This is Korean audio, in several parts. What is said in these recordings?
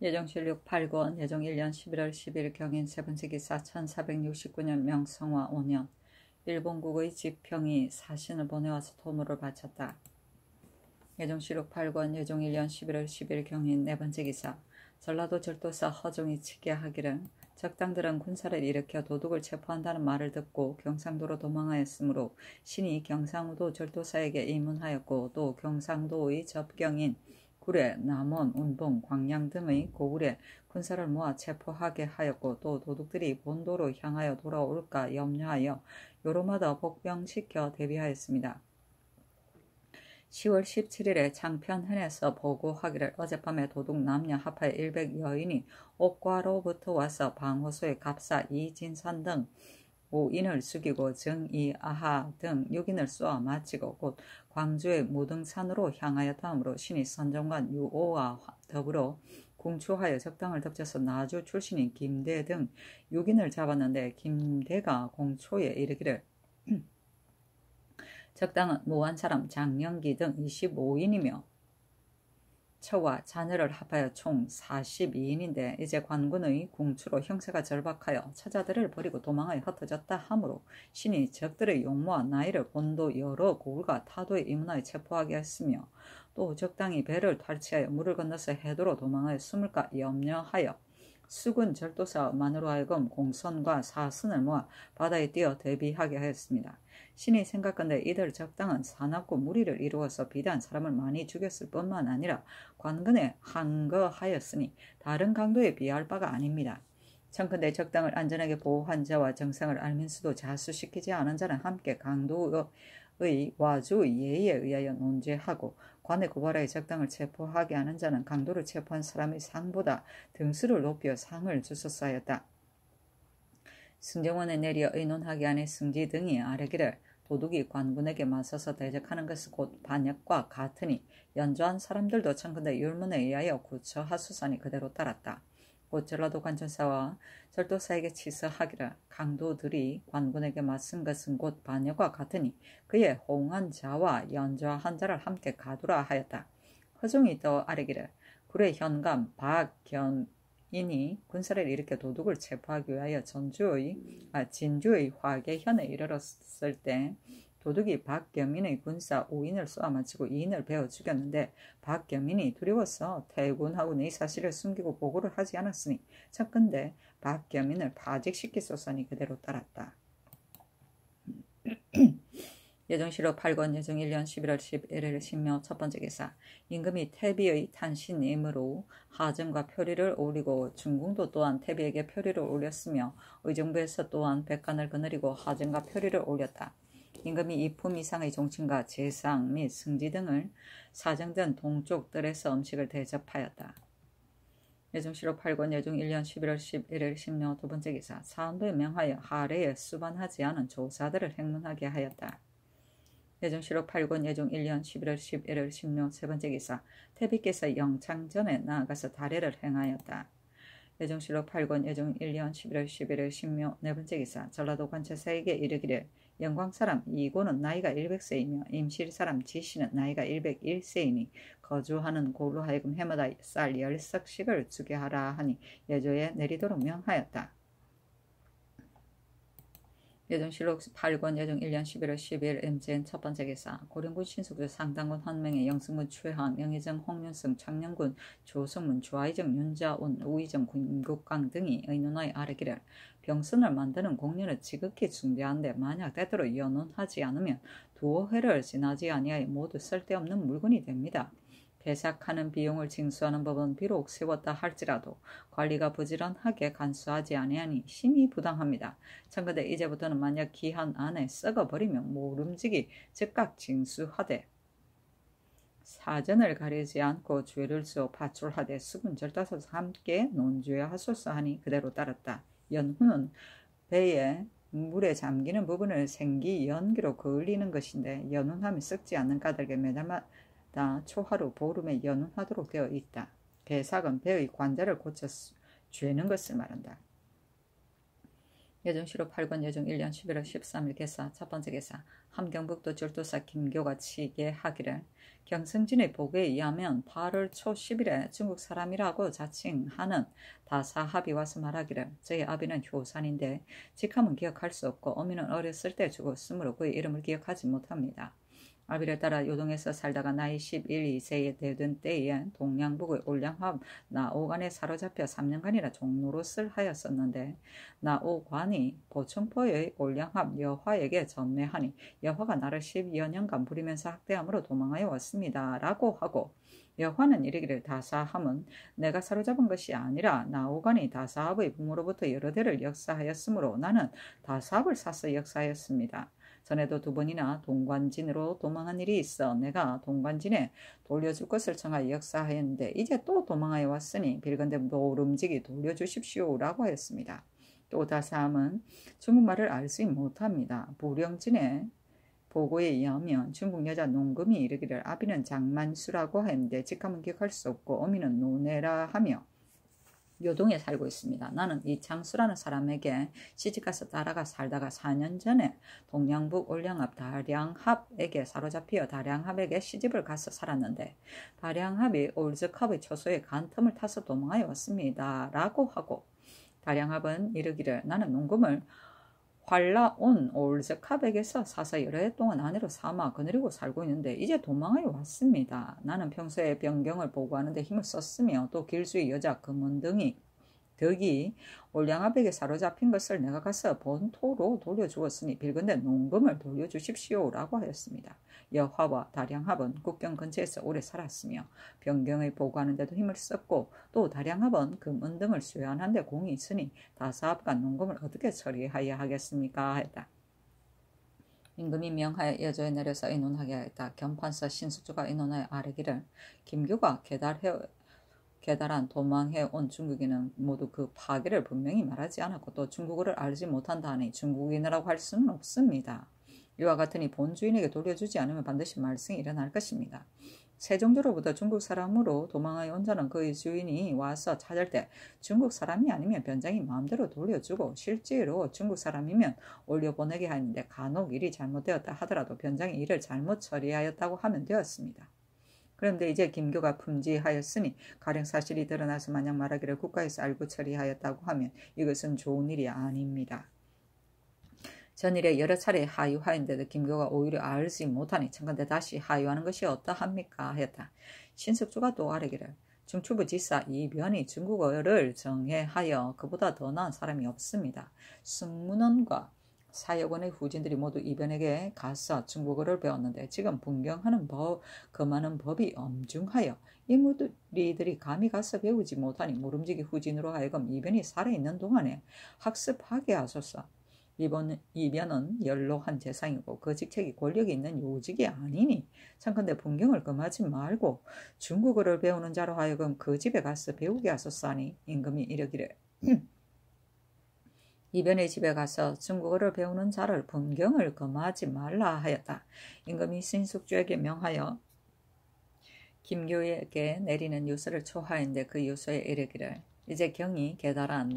예정실록 8권 예정 1년 11월 10일 경인 세번째 기사 1469년 명성화 5년 일본국의 지평이 사신을 보내와서 도모를 바쳤다. 예정실록 8권 예정 1년 11월 10일 경인 네번째 기사 전라도 절도사 허종이 직계하기를 적당들은 군사를 일으켜 도둑을 체포한다는 말을 듣고 경상도로 도망하였으므로 신이 경상도 절도사에게 입문하였고 또 경상도의 접경인 구례, 남원, 운봉, 광양 등의 고을에 군사를 모아 체포하게 하였고 또 도둑들이 본도로 향하여 돌아올까 염려하여 요로마다 복병시켜 대비하였습니다. 10월 17일에 창편현에서 보고하기를 어젯밤에 도둑 남녀 합하여 100여인이 옥과로부터 와서 방호소의 갑사 이진산 등 5인을 죽이고 정이아하 등 6인을 쏘아 마치고 곧 광주의 무등산으로 향하여 다음으로 신이 선정관 유오와 더불어 궁추하여 적당을 덮쳐서 나주 출신인 김대 등 6인을 잡았는데 김대가 공초에 이르기를 적당은 노한 사람 장영기 등 25인이며 처와 자녀를 합하여 총 42인인데 이제 관군의 궁추로 형세가 절박하여 처자들을 버리고 도망하여 흩어졌다 하므로 신이 적들의 용모와 나이를 본도 여러 고을과 타도에 입문하여 체포하게 했으며 또 적당히 배를 탈취하여 물을 건너서 해도로 도망하여 숨을까 염려하여 수군 절도사만으로 하여금 공선과 사선을 모아 바다에 띄어 대비하게 하였습니다. 신이 생각건대 이들 적당은 사납고 무리를 이루어서 비단 사람을 많이 죽였을 뿐만 아니라 관근에 항거하였으니 다른 강도에 비할 바가 아닙니다. 청컨대 적당을 안전하게 보호한 자와 정상을 알면서도 자수시키지 않은 자는 함께 강도의 와주의 예의에 의하여 논죄하고 관에 고발하여 적당을 체포하게 하는 자는 강도를 체포한 사람의 상보다 등수를 높여 상을 주소서 하였다. 승정원에 내려 의논하게 하니 승지 등이 아뢰기를 도둑이 관군에게 맞서서 대적하는 것은 곧 반역과 같으니 연주한 사람들도 청컨대 율문에 의하여 구처하수산이 그대로 따랐다. 곧 전라도 관천사와 절도사에게 치서하기를 강도들이 관군에게 맞선 것은 곧 반역과 같으니 그의 호응한 자와 연주한 자를 함께 가두라 하였다. 허종이 또 아뢰기를 구례 현감 박견인이 군사를 일으켜 도둑을 체포하기 위하여 진주의 화계현에 이르렀을 때 도둑이 박겸인의 군사 5인을 쏘아 마치고 2인을 베어 죽였는데 박겸인이 두려워서 퇴군하고는 이 사실을 숨기고 보고를 하지 않았으니 첫건대 박겸인을 파직시키소서니 그대로 따랐다. 예정실록 8권 예정 1년 11월 11일 신묘 첫번째 기사 임금이 태비의 탄신임으로 하정과 표리를 올리고 중궁도 또한 태비에게 표리를 올렸으며 의정부에서 또한 백관을 거느리고 하정과 표리를 올렸다. 임금이 이품 이상의 종친과 제상 및 승지 등을 사정된 동쪽 뜰에서 음식을 대접하였다. 예정실록 8권 예정 1년 11월 11일 신묘 두번째 기사 사헌부에 명하여 하례에 수반하지 않은 조사들을 행문하게 하였다. 예정실록 8권 예정 1년 11월 11일 신묘 세번째 기사 태비께서 영창전에 나아가서 다례를 행하였다. 예정실록 8권 예정 1년 11월 11일 신묘 네번째 기사 전라도 관찰사에게 이르기를 영광사람 이고는 나이가 100세이며 임실사람 지씨는 나이가 101세이니 거주하는 고로 하여금 해마다 쌀 10석씩을 주게 하라 하니 예조에 내리도록 명하였다. 예정실록 8권 예정 1년 11월 10일 임진 첫번째 기사 고령군 신숙주 상당군 헌명의 영승군 최항 영의정 홍윤승 창녕군 조승문 주하이정 윤자운 우의정 김국강 등이 의논하여 아뢰기를 병선을 만드는 공연을 지극히 중대한데 만약 때때로 연원하지 않으면 두어 회를 지나지 아니하여 모두 쓸데없는 물건이 됩니다. 개삭하는 비용을 징수하는 법은 비록 세웠다 할지라도 관리가 부지런하게 간수하지 아니하니 심히 부당합니다. 청컨대 이제부터는 만약 기한 안에 썩어버리면 모름지기 즉각 징수하되 사전을 가리지 않고 죄를 지어 파출하되 수군 절다서서 함께 논죄하소서 하니 그대로 따랐다. 연후는 배에 물에 잠기는 부분을 생기 연기로 그을리는 것인데 연훈하면 썩지 않는 까닭에 매달마다 초하루 보름에 연훈하도록 되어 있다. 개삭은 배의 관자를 고쳐 죄는 것을 말한다. 예정시로 8권 예정 1년 11월 13일 개사. 첫 번째 개사. 함경북도 절도사 김교가 취계하기를 경승진의 보고에 의하면 8월 초 10일에 중국 사람이라고 자칭하는 다사합이 와서 말하기를 저희 아비는 효산인데 직함은 기억할 수 없고 어미는 어렸을 때 죽었으므로 그의 이름을 기억하지 못합니다. 아비를 따라 요동에서 살다가 나이 11, 2세에 되던 때에 동양북의 올량합 나오관에 사로잡혀 3년간이나 종노릇을 하였었는데 나오관이 보청포의 올량합 여화에게 전매하니 여화가 나를 10여 년간 부리면서 학대함으로 도망하여 왔습니다. 라고 하고 여화는 이르기를 다사함은 내가 사로잡은 것이 아니라 나오관이 다사합의 부모로부터 여러 대를 역사하였으므로 나는 다사합을 사서 역사하였습니다. 전에도 2번이나 동관진으로 도망한 일이 있어 내가 동관진에 돌려줄 것을 청하여 역사하였는데 이제 또 도망하여 왔으니 빌건대 모름지기 돌려주십시오 라고 하였습니다. 또 다사함은 중국말을 알지 못합니다. 부령진의 보고에 의하면 중국 여자 농금이 이르기를 아비는 장만수라고 하였는데 직함은 기억할 수 없고 어미는 노네라 하며 요동에 살고 있습니다. 나는 이 장수라는 사람에게 시집가서 따라가 살다가 4년 전에 동양북 올량합 다량합에게 사로잡혀 다량합에게 시집을 가서 살았는데 다량합이 올즈컵의 초소에 간 틈을 타서 도망하여 왔습니다. 라고 하고 다량합은 이르기를 나는 농금을 활라온 올즈캅에게서 사서 여러 해 동안 아내로 삼아 거느리고 살고 있는데 이제 도망하여 왔습니다. 나는 평소에 변경을 보고하는데 힘을 썼으며 또 길수의 여자 금은등이 덕이 올량합에게 사로잡힌 것을 내가 가서 본토로 돌려주었으니 빌건대 농금을 돌려주십시오 라고 하였습니다. 여화와 다량합은 국경 근처에서 오래 살았으며 변경을 보고하는 데도 힘을 썼고 또 다량합은 금은등을 수여한 데 공이 있으니 다사합과 농금을 어떻게 처리하여야 하겠습니까? 했다. 임금이 명하여 여조에 내려서 의논하게 하였다. 겸판서 신숙주가 의논하여 아뢰기를 김교가 계달한 도망해 온 중국인은 모두 그 파괴를 분명히 말하지 않았고 또 중국어를 알지 못한다 하니 중국인이라고 할 수는 없습니다. 이와 같으니 본주인에게 돌려주지 않으면 반드시 말썽이 일어날 것입니다. 세종조로부터 중국 사람으로 도망하여 온 자는 그의 주인이 와서 찾을 때 중국 사람이 아니면 변장이 마음대로 돌려주고 실제로 중국 사람이면 올려보내게 하는데 간혹 일이 잘못되었다 하더라도 변장이 이를 잘못 처리하였다고 하면 되었습니다. 그런데 이제 김교가 품지하였으니 가령 사실이 드러나서 만약 말하기를 국가에서 알고 처리하였다고 하면 이것은 좋은 일이 아닙니다. 전일에 여러 차례 하유하였는데도 김교가 오히려 알지 못하니 청컨대 다시 하유하는 것이 어떠합니까? 하였다. 신숙주가 또 아뢰기를 중추부 지사 이변이 중국어를 정해하여 그보다 더 나은 사람이 없습니다. 승문원과 사역원의 후진들이 모두 이변에게 가서 중국어를 배웠는데 지금 분경하는 금하는 법이 엄중하여 이 무리들이 감히 가서 배우지 못하니 모름지기 후진으로 하여금 이변이 살아있는 동안에 학습하게 하소서. 이변은 연로한 재상이고 그 직책이 권력이 있는 요직이 아니니 참컨대 분경을 금하지 말고 중국어를 배우는 자로 하여금 그 집에 가서 배우게 하소서 하니 임금이 이르기를 이변의 집에 가서 중국어를 배우는 자를 분경을 금하지 말라 하였다. 임금이 신숙주에게 명하여 김교에게 내리는 유서를 초하였는데 그 유서에 이르기를 이제 경이 계달한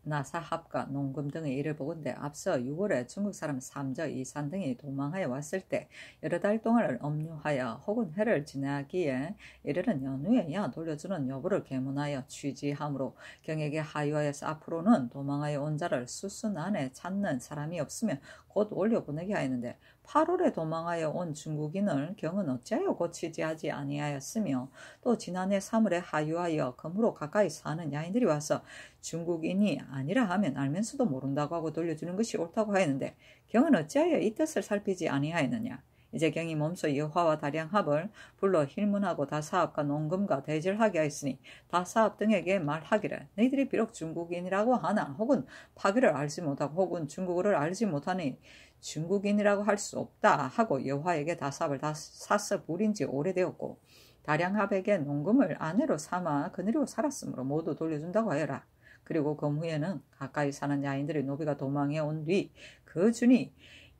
나사합과 농금 등의 일을 보건대 앞서 6월에 중국 사람 삼저 이산 등이 도망하여 왔을 때 여러 달 동안을 업류하여 혹은 해를 지나기에 이르는 연후에야 돌려주는 여부를 계문하여 취지하므로 경에게 하유하여서 앞으로는 도망하여 온 자를 수순 안에 찾는 사람이 없으면 곧 올려보내게 하였는데 8월에 도망하여 온 중국인을 경은 어찌하여 고치지하지 아니하였으며 또 지난해 3월에 하유하여 금으로 가까이 사는 야인들이 와서 중국인이 아니라 하면 알면서도 모른다고 하고 돌려주는 것이 옳다고 하였는데 경은 어찌하여 이 뜻을 살피지 아니하였느냐. 이제 경이 몸소 여화와 다량합을 불러 힐문하고 다사합과 농금과 대질하게 하였으니 다사합 등에게 말하기를 너희들이 비록 중국인이라고 하나 혹은 파괴를 알지 못하고 혹은 중국어를 알지 못하니 중국인이라고 할 수 없다 하고 여화에게 다사합을 다 사서 부린 지 오래되었고 다량합에게 농금을 아내로 삼아 그늘이고 살았으므로 모두 돌려준다고 하여라. 그리고 그 후에는 가까이 사는 야인들의 노비가 도망해 온 뒤 그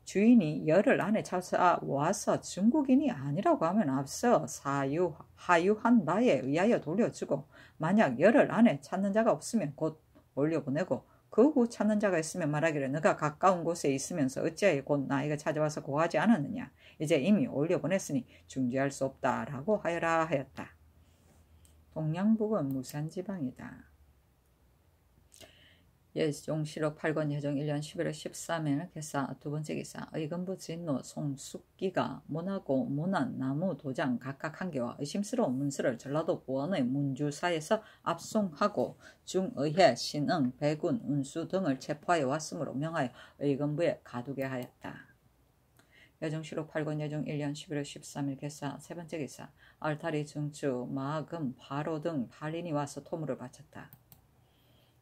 주인이 열흘 안에 찾아와서 중국인이 아니라고 하면 앞서 하유한 바에 의하여 돌려주고 만약 열흘 안에 찾는 자가 없으면 곧 올려보내고 그 찾는 자가 있으면 말하기를 너가 가까운 곳에 있으면서 어찌하여 곧 나에게 찾아와서 고하지 않았느냐. 이제 이미 올려보냈으니 중지할 수 없다라고 하여라 하였다. 동양북은 무산지방이다. 예종실록 8권 예종 1년 11월 13일 개사 두번째 기사 의금부 진노 송숙기가 문하고 문안 나무 도장 각각 한 개와 의심스러운 문서를 전라도 보안의 문주사에서 압송하고 중의회 신응 배군 운수 등을 체포하여 왔으므로 명하여 의금부에 가두게 하였다. 예종실록 8권 예종 1년 11월 13일 개사 세번째 기사 알타리 중추 마금 바로 등 발인이 와서 토물을 바쳤다.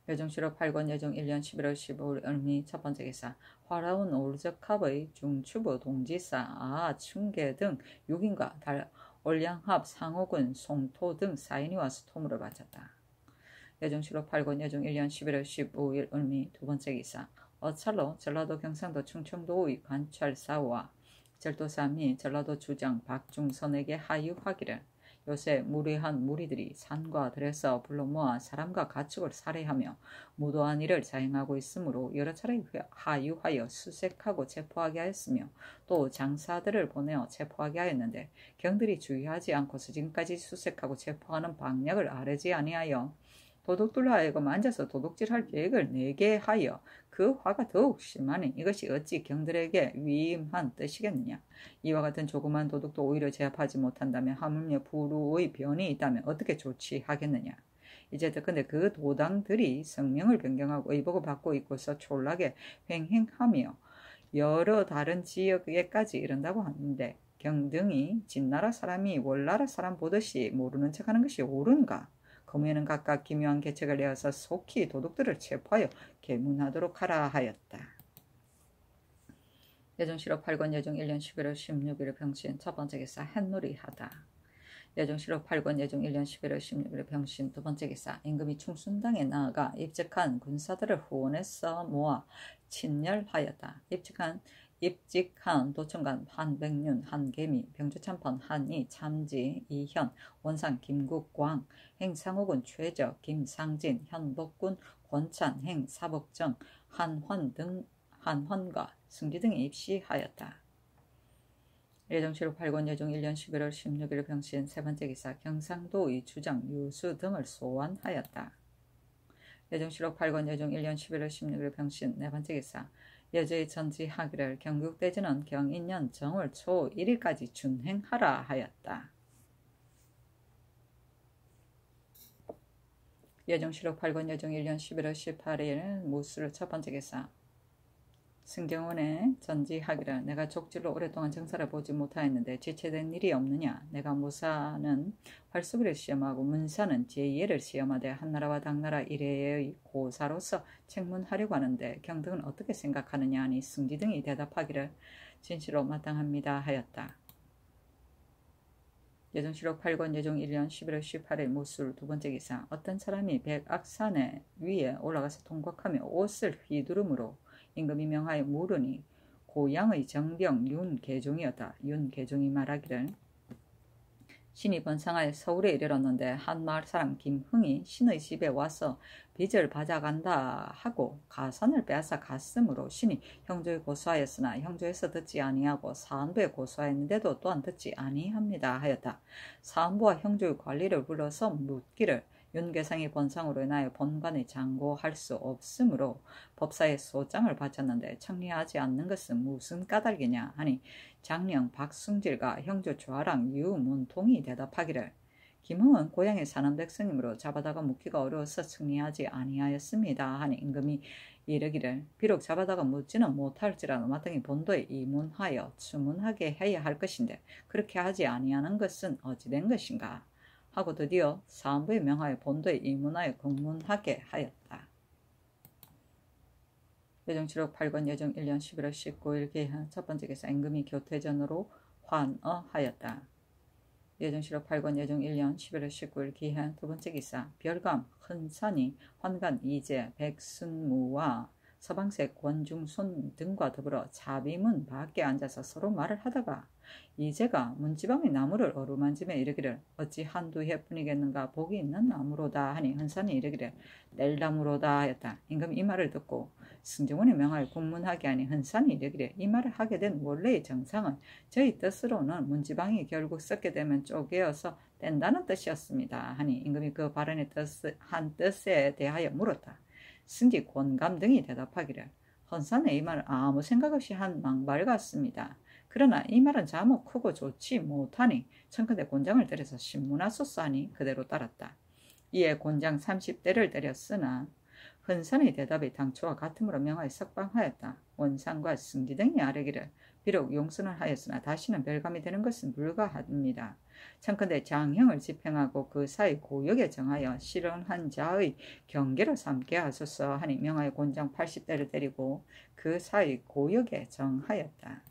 예종실록 8권 예종 1년 11월 15일 을미 첫번째 기사 화라운 올적합의 중추부 동지사 충계 등 6인과 올량합 상호군 송토 등 4인이 와서 토물을 바쳤다. 예종실록 8권 예종 1년 11월 15일 을미 두번째 기사 어찰로 전라도 경상도 충청도의 관찰사와 절도사 및 전라도 주장 박중선에게 하유하기를 요새 무례한 무리들이 산과 들에서 불러 모아 사람과 가축을 살해하며 무도한 일을 자행하고 있으므로 여러 차례 하유하여 수색하고 체포하게 하였으며 또 장사들을 보내어 체포하게 하였는데 경들이 주의하지 않고서 지금까지 수색하고 체포하는 방략을 아뢰지 아니하여 도둑들로 하여금 앉아서 도둑질할 계획을 내게 하여 그 화가 더욱 심하니 이것이 어찌 경들에게 위임한 뜻이겠느냐. 이와 같은 조그만 도둑도 오히려 제압하지 못한다면 하물며 부루의 변이 있다면 어떻게 조치하겠느냐. 이제 근데 그 도당들이 성명을 변경하고 의복을 받고 있고서 촐락에 횡행하며 여러 다른 지역에까지 이른다고 하는데 경등이 진나라 사람이 월나라 사람 보듯이 모르는 척하는 것이 옳은가. 검에는 각각 기묘한 계책을 내어서 속히 도둑들을 체포하여 계문하도록 하라 하였다. 예종실록 8권 예종 1년 11월 16일 병신 첫번째 기사 햇놀이 하다. 예종실록 8권 예종 1년 11월 16일 병신 두번째 기사 임금이 충순당에 나아가 입직한 군사들을 후원해서 모아 친열하였다. 입직한 도청관 한백륜, 한개미, 병주참판, 한이, 참지, 이현, 원상, 김국광, 행상옥은 최적, 김상진, 현복군, 권찬, 행사복정, 한헌과 승지 등이 입시하였다. 예종실록 8권 예종 1년 11월 16일 병신 세번째 기사 경상도의 주장 유수 등을 소환하였다. 예종실록 8권 예종 1년 11월 16일 병신 네번째 기사 여주의 전지하기를 경국대전은 경인년 정월 초 1일까지 준행하라 하였다. 예종실록 8권 예종 1년 11월 18일 무술 첫번째 기사 승경원의 전지하기를 내가 족질로 오랫동안 정사를 보지 못하였는데 지체된 일이 없느냐. 내가 무사는 활수기를 시험하고 문사는 제2예를 시험하되 한나라와 당나라 이래의 고사로서 책문하려고 하는데 경등은 어떻게 생각하느냐 하니 승지 등이 대답하기를 진실로 마땅합니다 하였다. 예종실록 8권 예종 1년 11월 18일 무술 두번째 기사 어떤 사람이 백악산에 위에 올라가서 통곡하며 옷을 휘두르므로 임금이 명하여 물으니 고향의 정병 윤계종이었다. 윤계종이 말하기를 신이 번상하여 서울에 이르렀는데 한 마을 사람 김흥이 신의 집에 와서 빚을 받아간다 하고 가산을 빼앗아 갔으므로 신이 형조에 고소하였으나 형조에서 듣지 아니하고 사안부에 고소하였는데도 또한 듣지 아니합니다 하였다. 사안부와 형조의 관리를 불러서 묻기를 윤계상이 번상으로 인하여 본관에 장고할 수 없으므로 법사의 소장을 바쳤는데 청리하지 않는 것은 무슨 까닭이냐 하니 장령 박승질과 형조 조아랑 유문통이 대답하기를 김흥은 고향에 사는 백성이므로 잡아다가 묻기가 어려워서 청리하지 아니하였습니다 하니 임금이 이르기를 비록 잡아다가 묻지는 못할지라도 마땅히 본도에 이문하여 추문하게 해야 할 것인데 그렇게 하지 아니하는 것은 어찌된 것인가 하고 드디어 사안부에 명하여 본도에 이문하여 공문하게 하였다. 예종실록 8권 예종 1년 11월 19일 기한 첫번째 기사 임금이 교태전으로 환어하였다. 예종실록 8권 예종 1년 11월 19일 기한 두번째 기사 별감 흔산이 환관 이재 백순무와 서방색 권중손 등과 더불어 자비문 밖에 앉아서 서로 말을 하다가 이제가 문지방의 나무를 어루만지며 이르기를 어찌 한두 해뿐이겠는가 복이 있는 나무로다 하니 헌산이 이르기를 뗄나무로다 하였다. 임금이 이 말을 듣고 승정원의 명하여 국문하게 하니 헌산이 이르기를 이 말을 하게 된 원래의 정상은 저희 뜻으로는 문지방이 결국 썩게 되면 쪼개어서 뗀다는 뜻이었습니다 하니 임금이 그 발언의 한 뜻에 대하여 물었다. 승기 권감 등이 대답하기를 헌산의 이 말은 아무 생각 없이 한 망발 같습니다. 그러나 이 말은 자목 크고 좋지 못하니 청컨대 곤장을 때려서 신문하소서 하니 그대로 따랐다. 이에 곤장 30대를 때렸으나 헌산의 대답이 당초와 같으므로 명하여 석방하였다. 원상과 승기 등이 아뢰기를 비록 용서는 하였으나 다시는 별감이 되는 것은 불가합니다. 청컨대 장형을 집행하고 그 사이 고역에 정하여 실언한 자의 경계로 삼게 하소서 하니 명하여 곤장 80대를 때리고 그 사이 고역에 정하였다.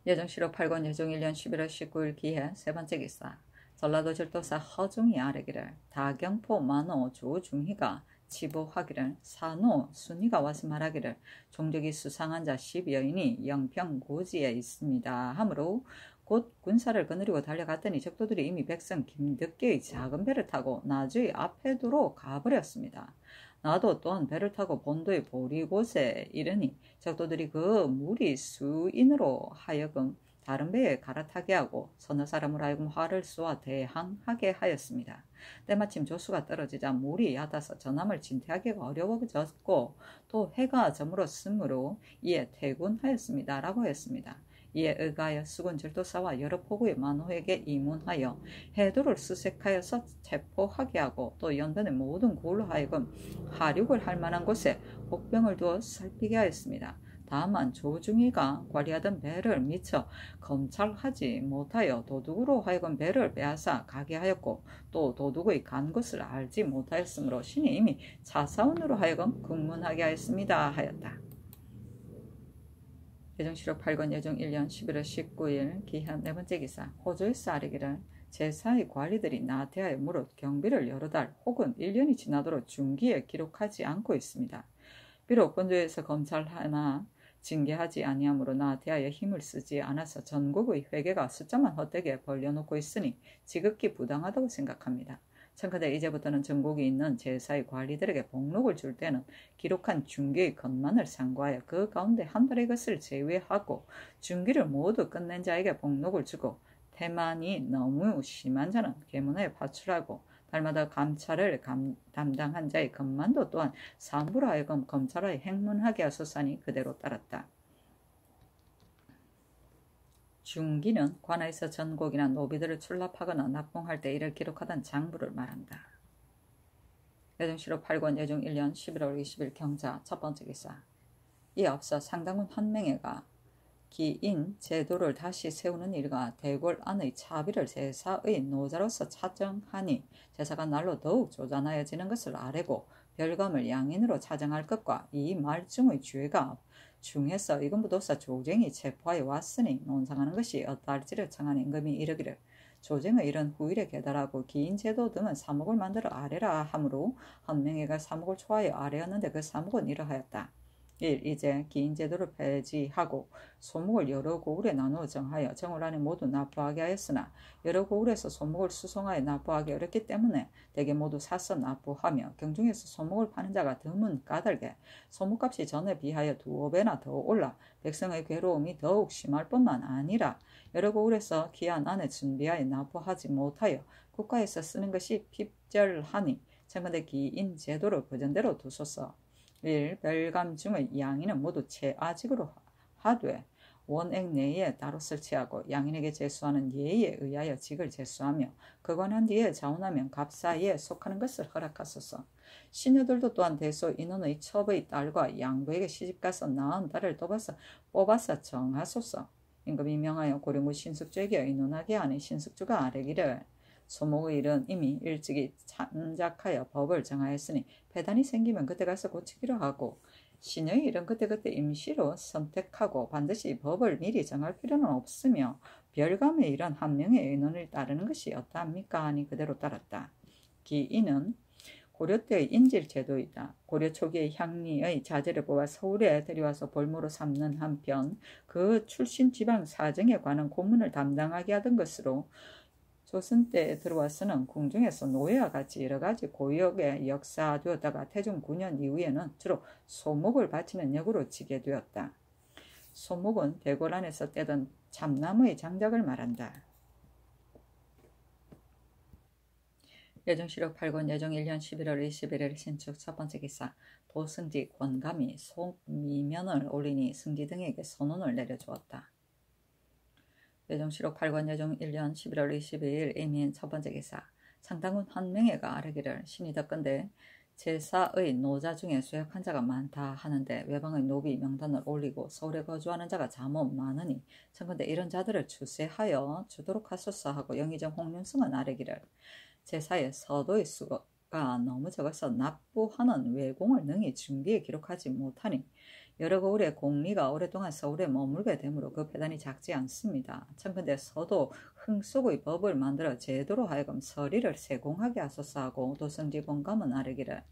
예정실록 8권 예정 1년 11월 19일 기해 세 번째 기사. 전라도 절도사 허중이 아뢰기를 다경포 만호 조중희가 치보하기를 산호 순희가 와서 말하기를 종적이 수상한 자 10여인이 영평고지에 있습니다 하므로 곧 군사를 거느리고 달려갔더니 적도들이 이미 백성 김덕계의 작은 배를 타고 나주의 앞에 두로 가버렸습니다. 나도 또한 배를 타고 본도의 보리곳에 이르니 적도들이 그 무리 수인으로 하여금 다른 배에 갈아타게 하고 서너 사람으로 하여금 활을 쏘아 대항하게 하였습니다. 때마침 조수가 떨어지자 물이 얕아서 전함을 진퇴하기가 어려워졌고 또 해가 저물었으므로 이에 퇴군하였습니다 라고 했습니다. 이에 의가하여 수군 절도사와 여러 포구의 만호에게 이문하여 해도를 수색하여서 체포하게 하고 또 연변의 모든 고을로 하여금 하륙을 할 만한 곳에 복병을 두어 살피게 하였습니다. 다만 조중희가 관리하던 배를 미처 검찰하지 못하여 도둑으로 하여금 배를 빼앗아 가게 하였고 또 도둑의 간 곳을 알지 못하였으므로 신이 이미 차사원으로 하여금 국문하게 하였습니다 하였다. 예정실록 8권 예정 1년 11월 19일 기한 네 번째 기사. 호조에서 아뢰기를 제사의 관리들이 나태하여 무릇 경비를 여러 달 혹은 1년이 지나도록 중기에 기록하지 않고 있습니다. 비록 본조에서 검찰하나 징계하지 아니하므로 나태하여 힘을 쓰지 않아서 전국의 회계가 숫자만 헛되게 벌려놓고 있으니 지극히 부당하다고 생각합니다. 청컨대 이제부터는 전국에 있는 제사의 관리들에게 복록을 줄 때는 기록한 중기의 것만을 상고하여 그 가운데 한 달의 것을 제외하고 중기를 모두 끝낸 자에게 복록을 주고 태만이 너무 심한 자는 계문하여 파출하고 달마다 감찰을 담당한 자의 것만도 또한 상부로 하여금 검찰에 행문하게 하소서니 그대로 따랐다. 중기는 관하에서 전곡이나 노비들을 출납하거나 납봉할 때 이를 기록하던 장부를 말한다. 예정실록 8권 예정 1년 11월 20일 경자 첫 번째 기사. 이에 앞서 상당군 한명회가 기인 제도를 다시 세우는 일과 대궐 안의 차비를 제사의 노자로서 차정하니 제사가 날로 더욱 조잔하여지는 것을 아뢰고 별감을 양인으로 차정할 것과 이 말중의 죄가 중에서 이금부도사 조쟁이 체포하여 왔으니 논상하는 것이 어떠할지를 청한 임금이 이르기를 조쟁의 일은 후일에 계달하고 기인제도 등은 사목을 만들어 아뢰라 하므로 한명회가 사목을 초하여 아뢰었는데 그 사목은 이러하였다. 1. 이제 기인제도를 폐지하고 소목을 여러 고을에 나누어 정하여 정월 안에 모두 납부하게 하였으나 여러 고을에서 소목을 수송하여 납부하기 어렵기 때문에 대개 모두 사서 납부하며 경중에서 소목을 파는 자가 드문 까닭에 소목값이 전에 비하여 2~5배나 더 올라 백성의 괴로움이 더욱 심할 뿐만 아니라 여러 고을에서 기한 안에 준비하여 납부하지 못하여 국가에서 쓰는 것이 핍절하니 청컨대 기인제도를 버전대로 두소서. 1. 별감 중의 양인은 모두 채아직으로 하되 원액 내에 따로 설치하고 양인에게 제수하는 예에 의하여 직을 제수하며 거관한 뒤에 자원하면 갑사에 속하는 것을 허락하소서. 시녀들도 또한 대소 인원의 첩의 딸과 양부에게 시집가서 낳은 딸을 뽑아서 정하소서. 임금이 명하여 고령구 신숙주에게 의논하게 하니 신숙주가 아뢰기를 소목의 일은 이미 일찍이 참작하여 법을 정하였으니 폐단이 생기면 그때 가서 고치기로 하고 신의 일은 그때그때 임시로 선택하고 반드시 법을 미리 정할 필요는 없으며 별감의 일은 한 명의 의논을 따르는 것이 어떠합니까 하니 그대로 따랐다. 기인은 고려 때의 인질제도이다. 고려 초기의 향리의 자제를 뽑아 서울에 데려와서 볼모로 삼는 한편 그 출신 지방 사정에 관한 고문을 담당하게 하던 것으로 조선 때에 들어와서는 궁중에서 노예와 같이 여러 가지 고역에 역사되었다가 태종 9년 이후에는 주로 소목을 바치는 역으로 지게 되었다. 소목은 대궐 안에서 떼던 참나무의 장작을 말한다. 예정시록 8권 예정 1년 11월 21일 신축 첫 번째 기사 도승지 권감이 소미면을 올리니 승지 등에게 선언을 내려주었다. 예정시록 8권 예정 1년 11월 22일 이민 첫 번째 기사 상당군 한명회가 아뢰기를 신이 덕건대 제사의 노자 중에 수약한 자가 많다 하는데 외방의 노비 명단을 올리고 서울에 거주하는 자가 잠옷 많으니 청컨대 이런 자들을 추세하여 주도록 하소서 하고 영의정 홍윤승은 아뢰기를 제사의 서도의 수가 너무 적어서 납부하는 외공을 능히 준비에 기록하지 못하니 여러 거울의 공리가 오랫동안 서울에 머물게 되므로 그 배단이 작지 않습니다. 청컨대 서도 흥속의 법을 만들어 제도로 하여금 서리를 세공하게 하소서 하고 도성지 본감은 아뢰기를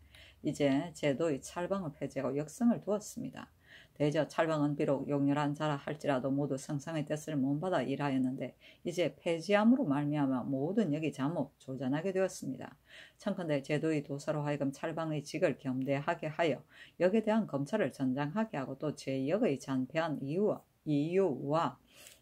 이제 제도의 찰방을 폐지하고 역성을 두었습니다. 대저 찰방은 비록 용렬한 자라 할지라도 모두 성상의 뜻을 못받아 일하였는데 이제 폐지함으로 말미암아 모든 역이 잠옷 조잔하게 되었습니다. 청컨대 제도의 도사로 하여금 찰방의 직을 겸대하게 하여 역에 대한 검찰을 전장하게 하고 또 제역의 잔폐한 이유와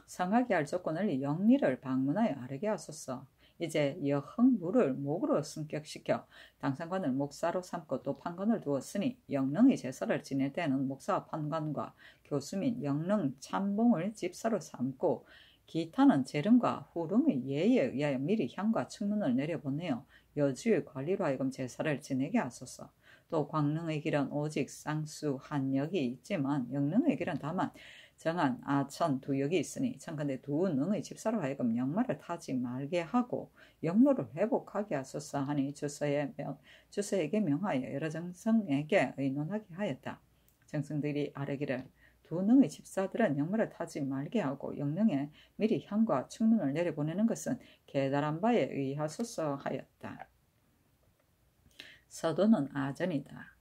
성하게 할 조건을 영리를 방문하여 아뢰게 하소서. 이제 여흥무를 목으로 승격시켜 당상관을 목사로 삼고 또 판관을 두었으니 영릉의 제사를 지낼 때는 목사와 판관과 교수 및 영릉 참봉을 집사로 삼고 기타는 재릉과 후릉의 예에 의하여 미리 향과 측문을 내려보내어 여주의 관리로 하여금 제사를 지내게 하소서. 또 광릉의 길은 오직 쌍수 한 역이 있지만 영릉의 길은 다만 정한 아천 두 역이 있으니 청컨대 두 능의 집사로 하여금 역마를 타지 말게 하고 역로를 회복하게 하소서 하니 주서에게 명하여 여러 정성에게 의논하게 하였다. 정성들이 아뢰기를 두 능의 집사들은 역마를 타지 말게 하고 영릉에 미리 향과 충문을 내려보내는 것은 계달한 바에 의하소서 하였다. 서도는 아전이다.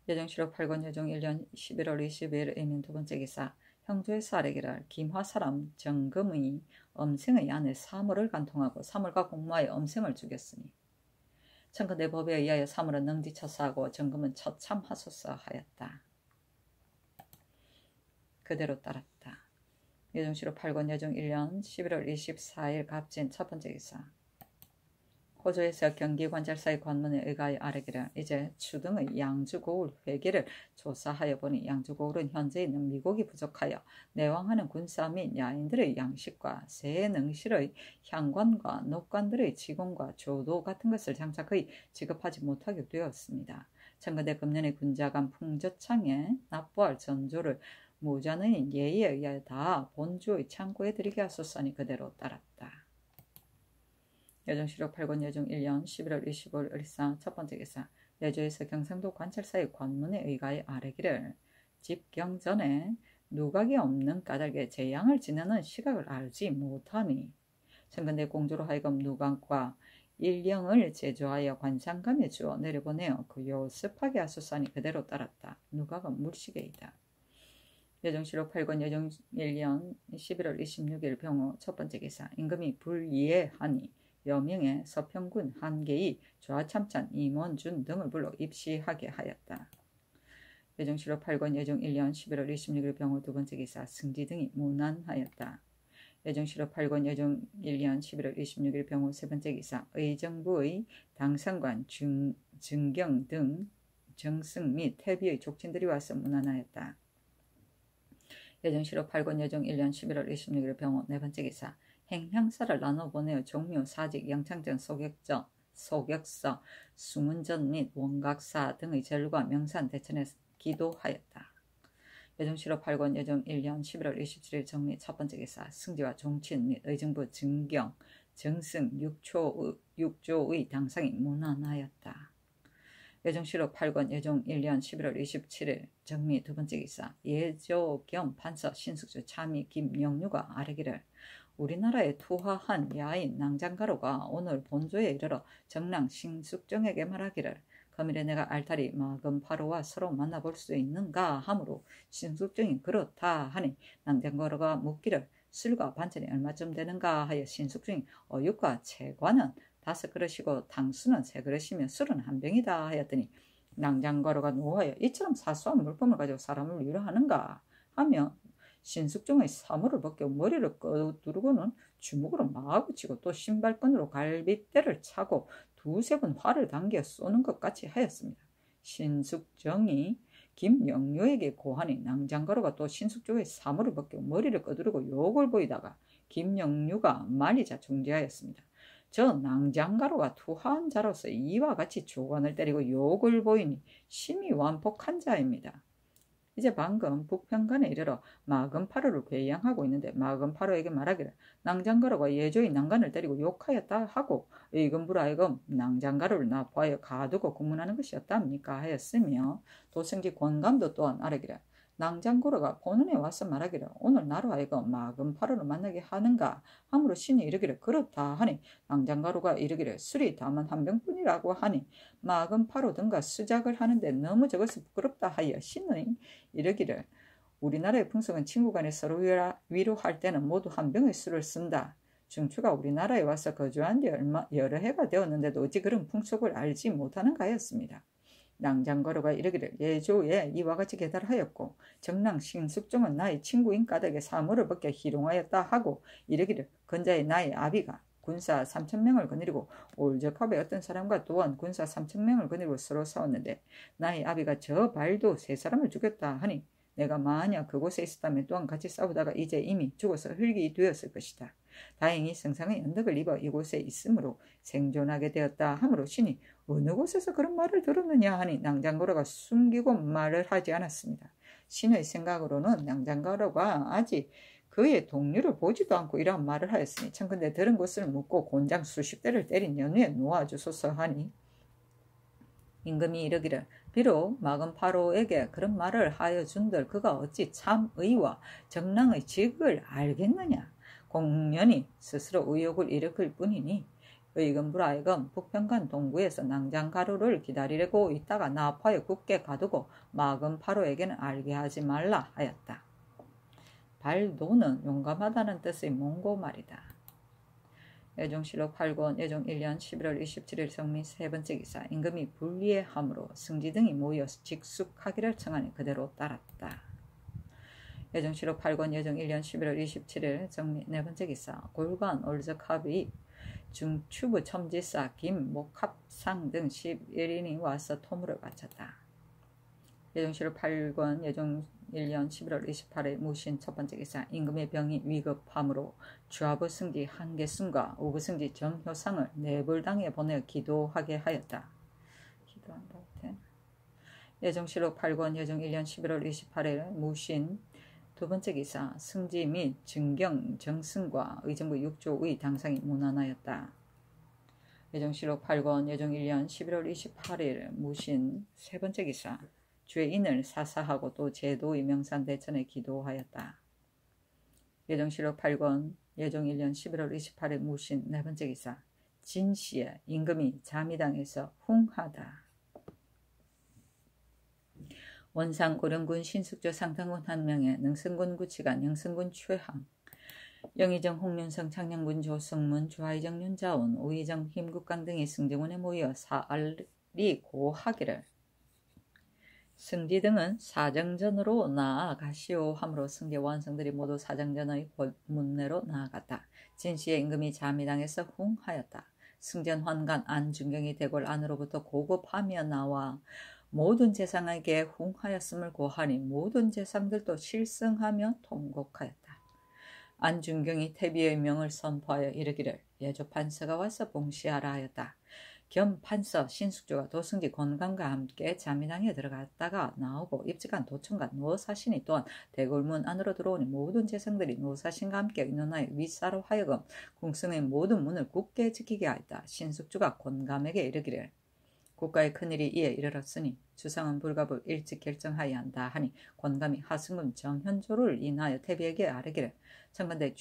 예정시록 8권 예정 1년 11월 22일 이민 두 번째 기사 형조에서 아뢰기를 김화 사람 정금의 엄생의 아내 사물을 간통하고 사물과 공모하여 엄생을 죽였으니 청컨대 법에 의하여 사물은 능지처사하고 정금은 처참하소서 하였다. 그대로 따랐다. 예정시록 8권 예정 1년 11월 24일 갑진 첫 번째 기사 호조에서 경기관찰사의 관문에 의가하여 아뢰기를 이제 추등의 양주고을 회계를 조사하여 보니 양주고을은 현재 있는 미국이 부족하여 내왕하는 군사 및 야인들의 양식과 세능실의 향관과 녹관들의 직원과 조도 같은 것을 장차 거의 지급하지 못하게 되었습니다. 청컨대 금년의 군자간 풍저창에 납부할 전조를 무자는 예의에 의하여 다 본주의 창고에 들이게 하소서니 그대로 따랐다. 예정시록 8권 예정 1년 11월 25일 을사 첫 번째 기사 예조에서 경상도 관찰사의 관문에 의가해 아뢰기를 집경 전에 누각이 없는 까닭에 재양을 지내는 시각을 알지 못하니 청컨대 공주로 하여금 누각과 일령을 제조하여 관상감에 주어 내려보내어 그 요습하게 하소서니 그대로 따랐다. 누각은 물시계이다. 예정시록 8권 예정 1년 11월 26일 병호 첫 번째 기사 임금이 불이해하니 여명의 서평군 한계이 좌참찬 임원준 등을 불러 입시하게 하였다. 예정시록 8권 예정 1년 11월 26일 병호 두 번째 기사 승지 등이 문안하였다. 예정시록 8권 예정 1년 11월 26일 병호 세 번째 기사 의정부의 당상관 증경 등 정승 및 태비의 족친들이 와서 문안하였다. 예정시록 8권 예정 1년 11월 26일 병호 네 번째 기사 행향사를 나눠보내어 종묘, 사직, 영창전, 소격서, 수문전 및 원각사 등의 절과 명산 대천에 기도하였다. 예정시록 8권 예정 1년 11월 27일 정리 첫 번째 기사 승지와 종친 및 의정부 증경, 정승 6조의 당상이 문안하였다. 예정시록 8권 예정 1년 11월 27일 정리 두 번째 기사 예조 겸 판서 신숙주 참의 김영유가 아뢰기를 우리나라에 투하한 야인 낭장가로가 오늘 본조에 이르러 정랑 신숙정에게 말하기를 금일에 내가 알타리 마금파로와 서로 만나볼 수 있는가 하므로 신숙정이 그렇다 하니 낭장가로가 묻기를 술과 반찬이 얼마쯤 되는가 하여 신숙정이 어육과 채관은 5그릇이고 당수는 3그릇이며 술은 1병이다 하였더니 낭장가로가 노하여 이처럼 사소한 물품을 가지고 사람을 위로하는가 하며 신숙정의 사물을 벗겨 머리를 꺼두르고는 주먹으로 마구 치고 또 신발끈으로 갈빗대를 차고 2-3번 활을 당겨 쏘는 것 같이 하였습니다. 신숙정이 김영유에게 고하니 낭장가로가 또 신숙정의 사물을 벗겨 머리를 꺼두르고 욕을 보이다가 김영유가 말리자 중지하였습니다. 저 낭장가로가 투하한 자로서 이와 같이 조관을 때리고 욕을 보이니 심히 완폭한 자입니다. 이제 방금 북평간에 이르러 마금파로를 괴양하고 있는데 마금파로에게 말하기를 낭장가로가 예조의 난간을 때리고 욕하였다 하고 의금부라이금 낭장가로를 납부하여 가두고 구문하는 것이었답니까 하였으며 도승지 권감도 또한 아뢰기를 낭장가로가 본원에 와서 말하기를 오늘 나로 하여금 마금파로를 만나게 하는가 하므로 신이 이르기를 그렇다 하니 낭장가로가 이르기를 술이 다만 1병뿐이라고 하니 마금파로 등과 수작을 하는데 너무 적어서 부끄럽다 하여 신의 이르기를 우리나라의 풍속은 친구간에 서로 위로할 때는 모두 1병의 술을 쓴다. 중추가 우리나라에 와서 거주한 지 여러 해가 되었는데도 어찌 그런 풍속을 알지 못하는가 하였습니다. 낭장가로가 이르기를 예조에 이와 같이 계달하였고 정랑 신숙정은 나의 친구인 까닭에 사물을 벗겨 희롱하였다 하고 이르기를 건자의 나의 아비가 군사 3,000명을 거느리고 올적합의 어떤 사람과 또한 군사 3,000명을 거느리고 서로 싸웠는데 나의 아비가 저 발도 3사람을 죽였다 하니 내가 만약 그곳에 있었다면 또한 같이 싸우다가 이제 이미 죽어서 흙이 되었을 것이다. 다행히 성상의 연덕을 입어 이곳에 있으므로 생존하게 되었다 하므로 신이 어느 곳에서 그런 말을 들었느냐 하니 낭장가로가 숨기고 말을 하지 않았습니다. 신의 생각으로는 낭장가로가 아직 그의 동료를 보지도 않고 이러한 말을 하였으니 청근대 들은 것을 묻고 곤장 수십 대를 때린 연후에 놓아주소서 하니 임금이 이르기를 비록 마금파로에게 그런 말을 하여 준들 그가 어찌 참의와 정랑의 직을 알겠느냐. 공연히 스스로 의욕을 일으킬 뿐이니 의금부라이금 북평간 동구에서 낭장가로를 기다리려고 있다가 납하여 굳게 가두고 마금파로에게는 알게 하지 말라 하였다. 발도는 용감하다는 뜻의 몽고 말이다. 예종실록 8권 예종 1년 11월 27일 성미 3번째 기사 임금이 불리해함으로 승지 등이 모여 직숙하기를 청하니 그대로 따랐다. 예종실록 8권 예종 1년 11월 27일 성미 4번째 기사 골관 올적합의 중추부 첨지사 김목합상 등 11인이 와서 토물을 바쳤다. 예종실록 8권 예종 1년 11월 28일 무신 첫번째 기사 임금의 병이 위급함으로 주하부 승지 한계순과 우부승지 정효상을 내불당에 보내어 기도하게 하였다. 기도한다. 예종실록 8권 예종 1년 11월 28일 무신 두번째 기사 승지 및 증경 정승과 의정부 6조의 당상이 문안하였다. 예종실록 8권 예종 1년 11월 28일 무신 세번째 기사 죄인을 사사하고 또 제도의 명산대천에 기도하였다. 예종실록 8권 예종 1년 11월 28일 무신 네번째 기사 진시에 임금이 자미당에서 흉하다. 원상 고령군 신숙조 상당군 한명에 능성군 구치관 영성군 최항 영의정 홍윤성 창녕군 조성문 주하의정 윤자온 우의정 힘국강 등이 승정원에 모여 사알리 고하기를 승지 등은 사정전으로 나아가시오 하므로 승지 원성들이 모두 사정전의 문내로 나아갔다. 진시의 임금이 자미당에서 흉하였다. 승전 환관 안중경이 대궐 안으로부터 고급하며 나와 모든 재상에게 흉하였음을 고하니 모든 재상들도 실성하며 통곡하였다. 안중경이 태비의 명을 선포하여 이르기를 예조판서가 와서 봉시하라 하였다. 겸 판서 신숙조가 도승지 권감과 함께 자미당에 들어갔다가 나오고 입직한 도청과 노사신이 또한 대궐문 안으로 들어오니 모든 재상들이 노사신과 함께 의논하여 윗사로 하여금 궁성의 모든 문을 굳게 지키게 하였다. 신숙조가 권감에게 이르기를 국가의 큰일이 이에 이르렀으니 주상은 불가불 일찍 결정하여야 한다 하니 권감이 하승군 정현조를 인하여 태비에게 아뢰기를 청컨대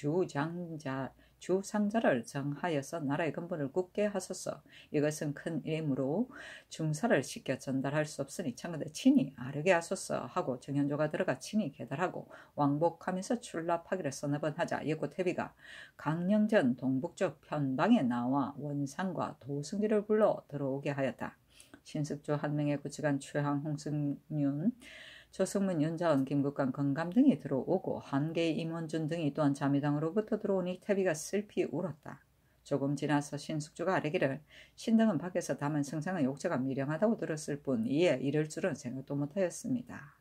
주상자를 정하여서 나라의 근본을 굳게 하소서. 이것은 큰 일이므로 중사를 시켜 전달할 수 없으니 청컨대 친히 아뢰게 하소서 하고 정현조가 들어가 친히 계달하고 왕복하면서 출납하기를 서너 번 하자 예고 태비가 강령전 동북쪽 편방에 나와 원상과 도승기를 불러 들어오게 하였다. 신숙주 한 명의 구치관 최항, 홍승윤, 조승문, 윤자원, 김국관, 건감 등이 들어오고 한계의 임원준 등이 또한 자미당으로부터 들어오니 태비가 슬피 울었다. 조금 지나서 신숙주가 아뢰기를 신등은 밖에서 담은 승상의 욕제가 미령하다고 들었을 뿐 이에 이를 줄은 생각도 못하였습니다.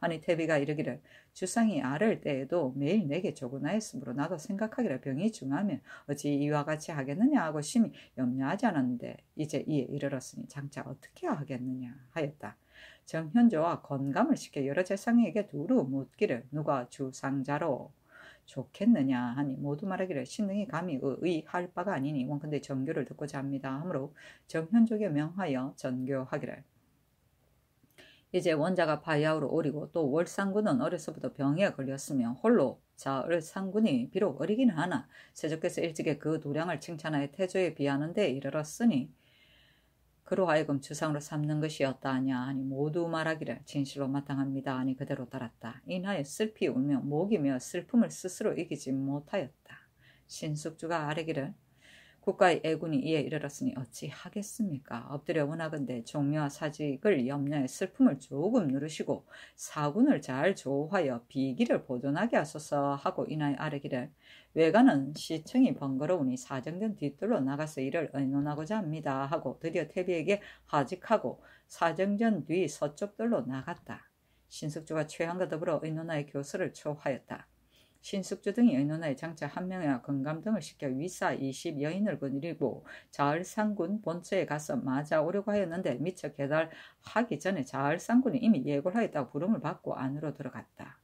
아니 태비가 이르기를 주상이 아를 때에도 매일 내게 조근하였으므로 나도 생각하기를 병이 중하면 어찌 이와 같이 하겠느냐 하고 심히 염려하지 않았는데 이제 이에 이르렀으니 장차 어떻게 하겠느냐 하였다. 정현조와 건감을 시켜 여러 재상에게 두루 묻기를 누가 주상자로 좋겠느냐 하니 모두 말하기를 신등이 감히 의할 바가 아니니 원컨대 전교를 듣고자 합니다 하므로 정현조에게 명하여 전교하기를 이제 원자가 바야흐로 오리고 또 월상군은 어려서부터 병에 걸렸으며 홀로 자을상군이 비록 어리긴 하나 세조께서 일찍이 그 도량을 칭찬하여 태조에 비하는 데 이르렀으니 그로 하여금 주상으로 삼는 것이었다 하냐 하니 모두 말하기를 진실로 마땅합니다 하니 그대로 따랐다. 인하여 슬피 울며 목이며 슬픔을 스스로 이기지 못하였다. 신숙주가 아뢰기를 국가의 애군이 이에 이르렀으니 어찌 하겠습니까? 엎드려 원하건대 종묘와 사직을 염려해 슬픔을 조금 누르시고 사군을 잘 조호하여 비기를 보존하게 하소서 하고 인하여 아뢰기를 외가는 시청이 번거로우니 사정전 뒤뜰로 나가서 이를 의논하고자 합니다 하고 드디어 태비에게 하직하고 사정전 뒤 서쪽들로 나갔다. 신숙주가 최항과 더불어 의논하여 교수를 초하였다. 신숙주 등이 의논하여 장차 한 명의 건감 등을 시켜 위사 20여인을 거느리고 자을상군 본처에 가서 맞아오려고 하였는데 미처 계달하기 전에 자을상군이 이미 예고를 하였다고 부름을 받고 안으로 들어갔다.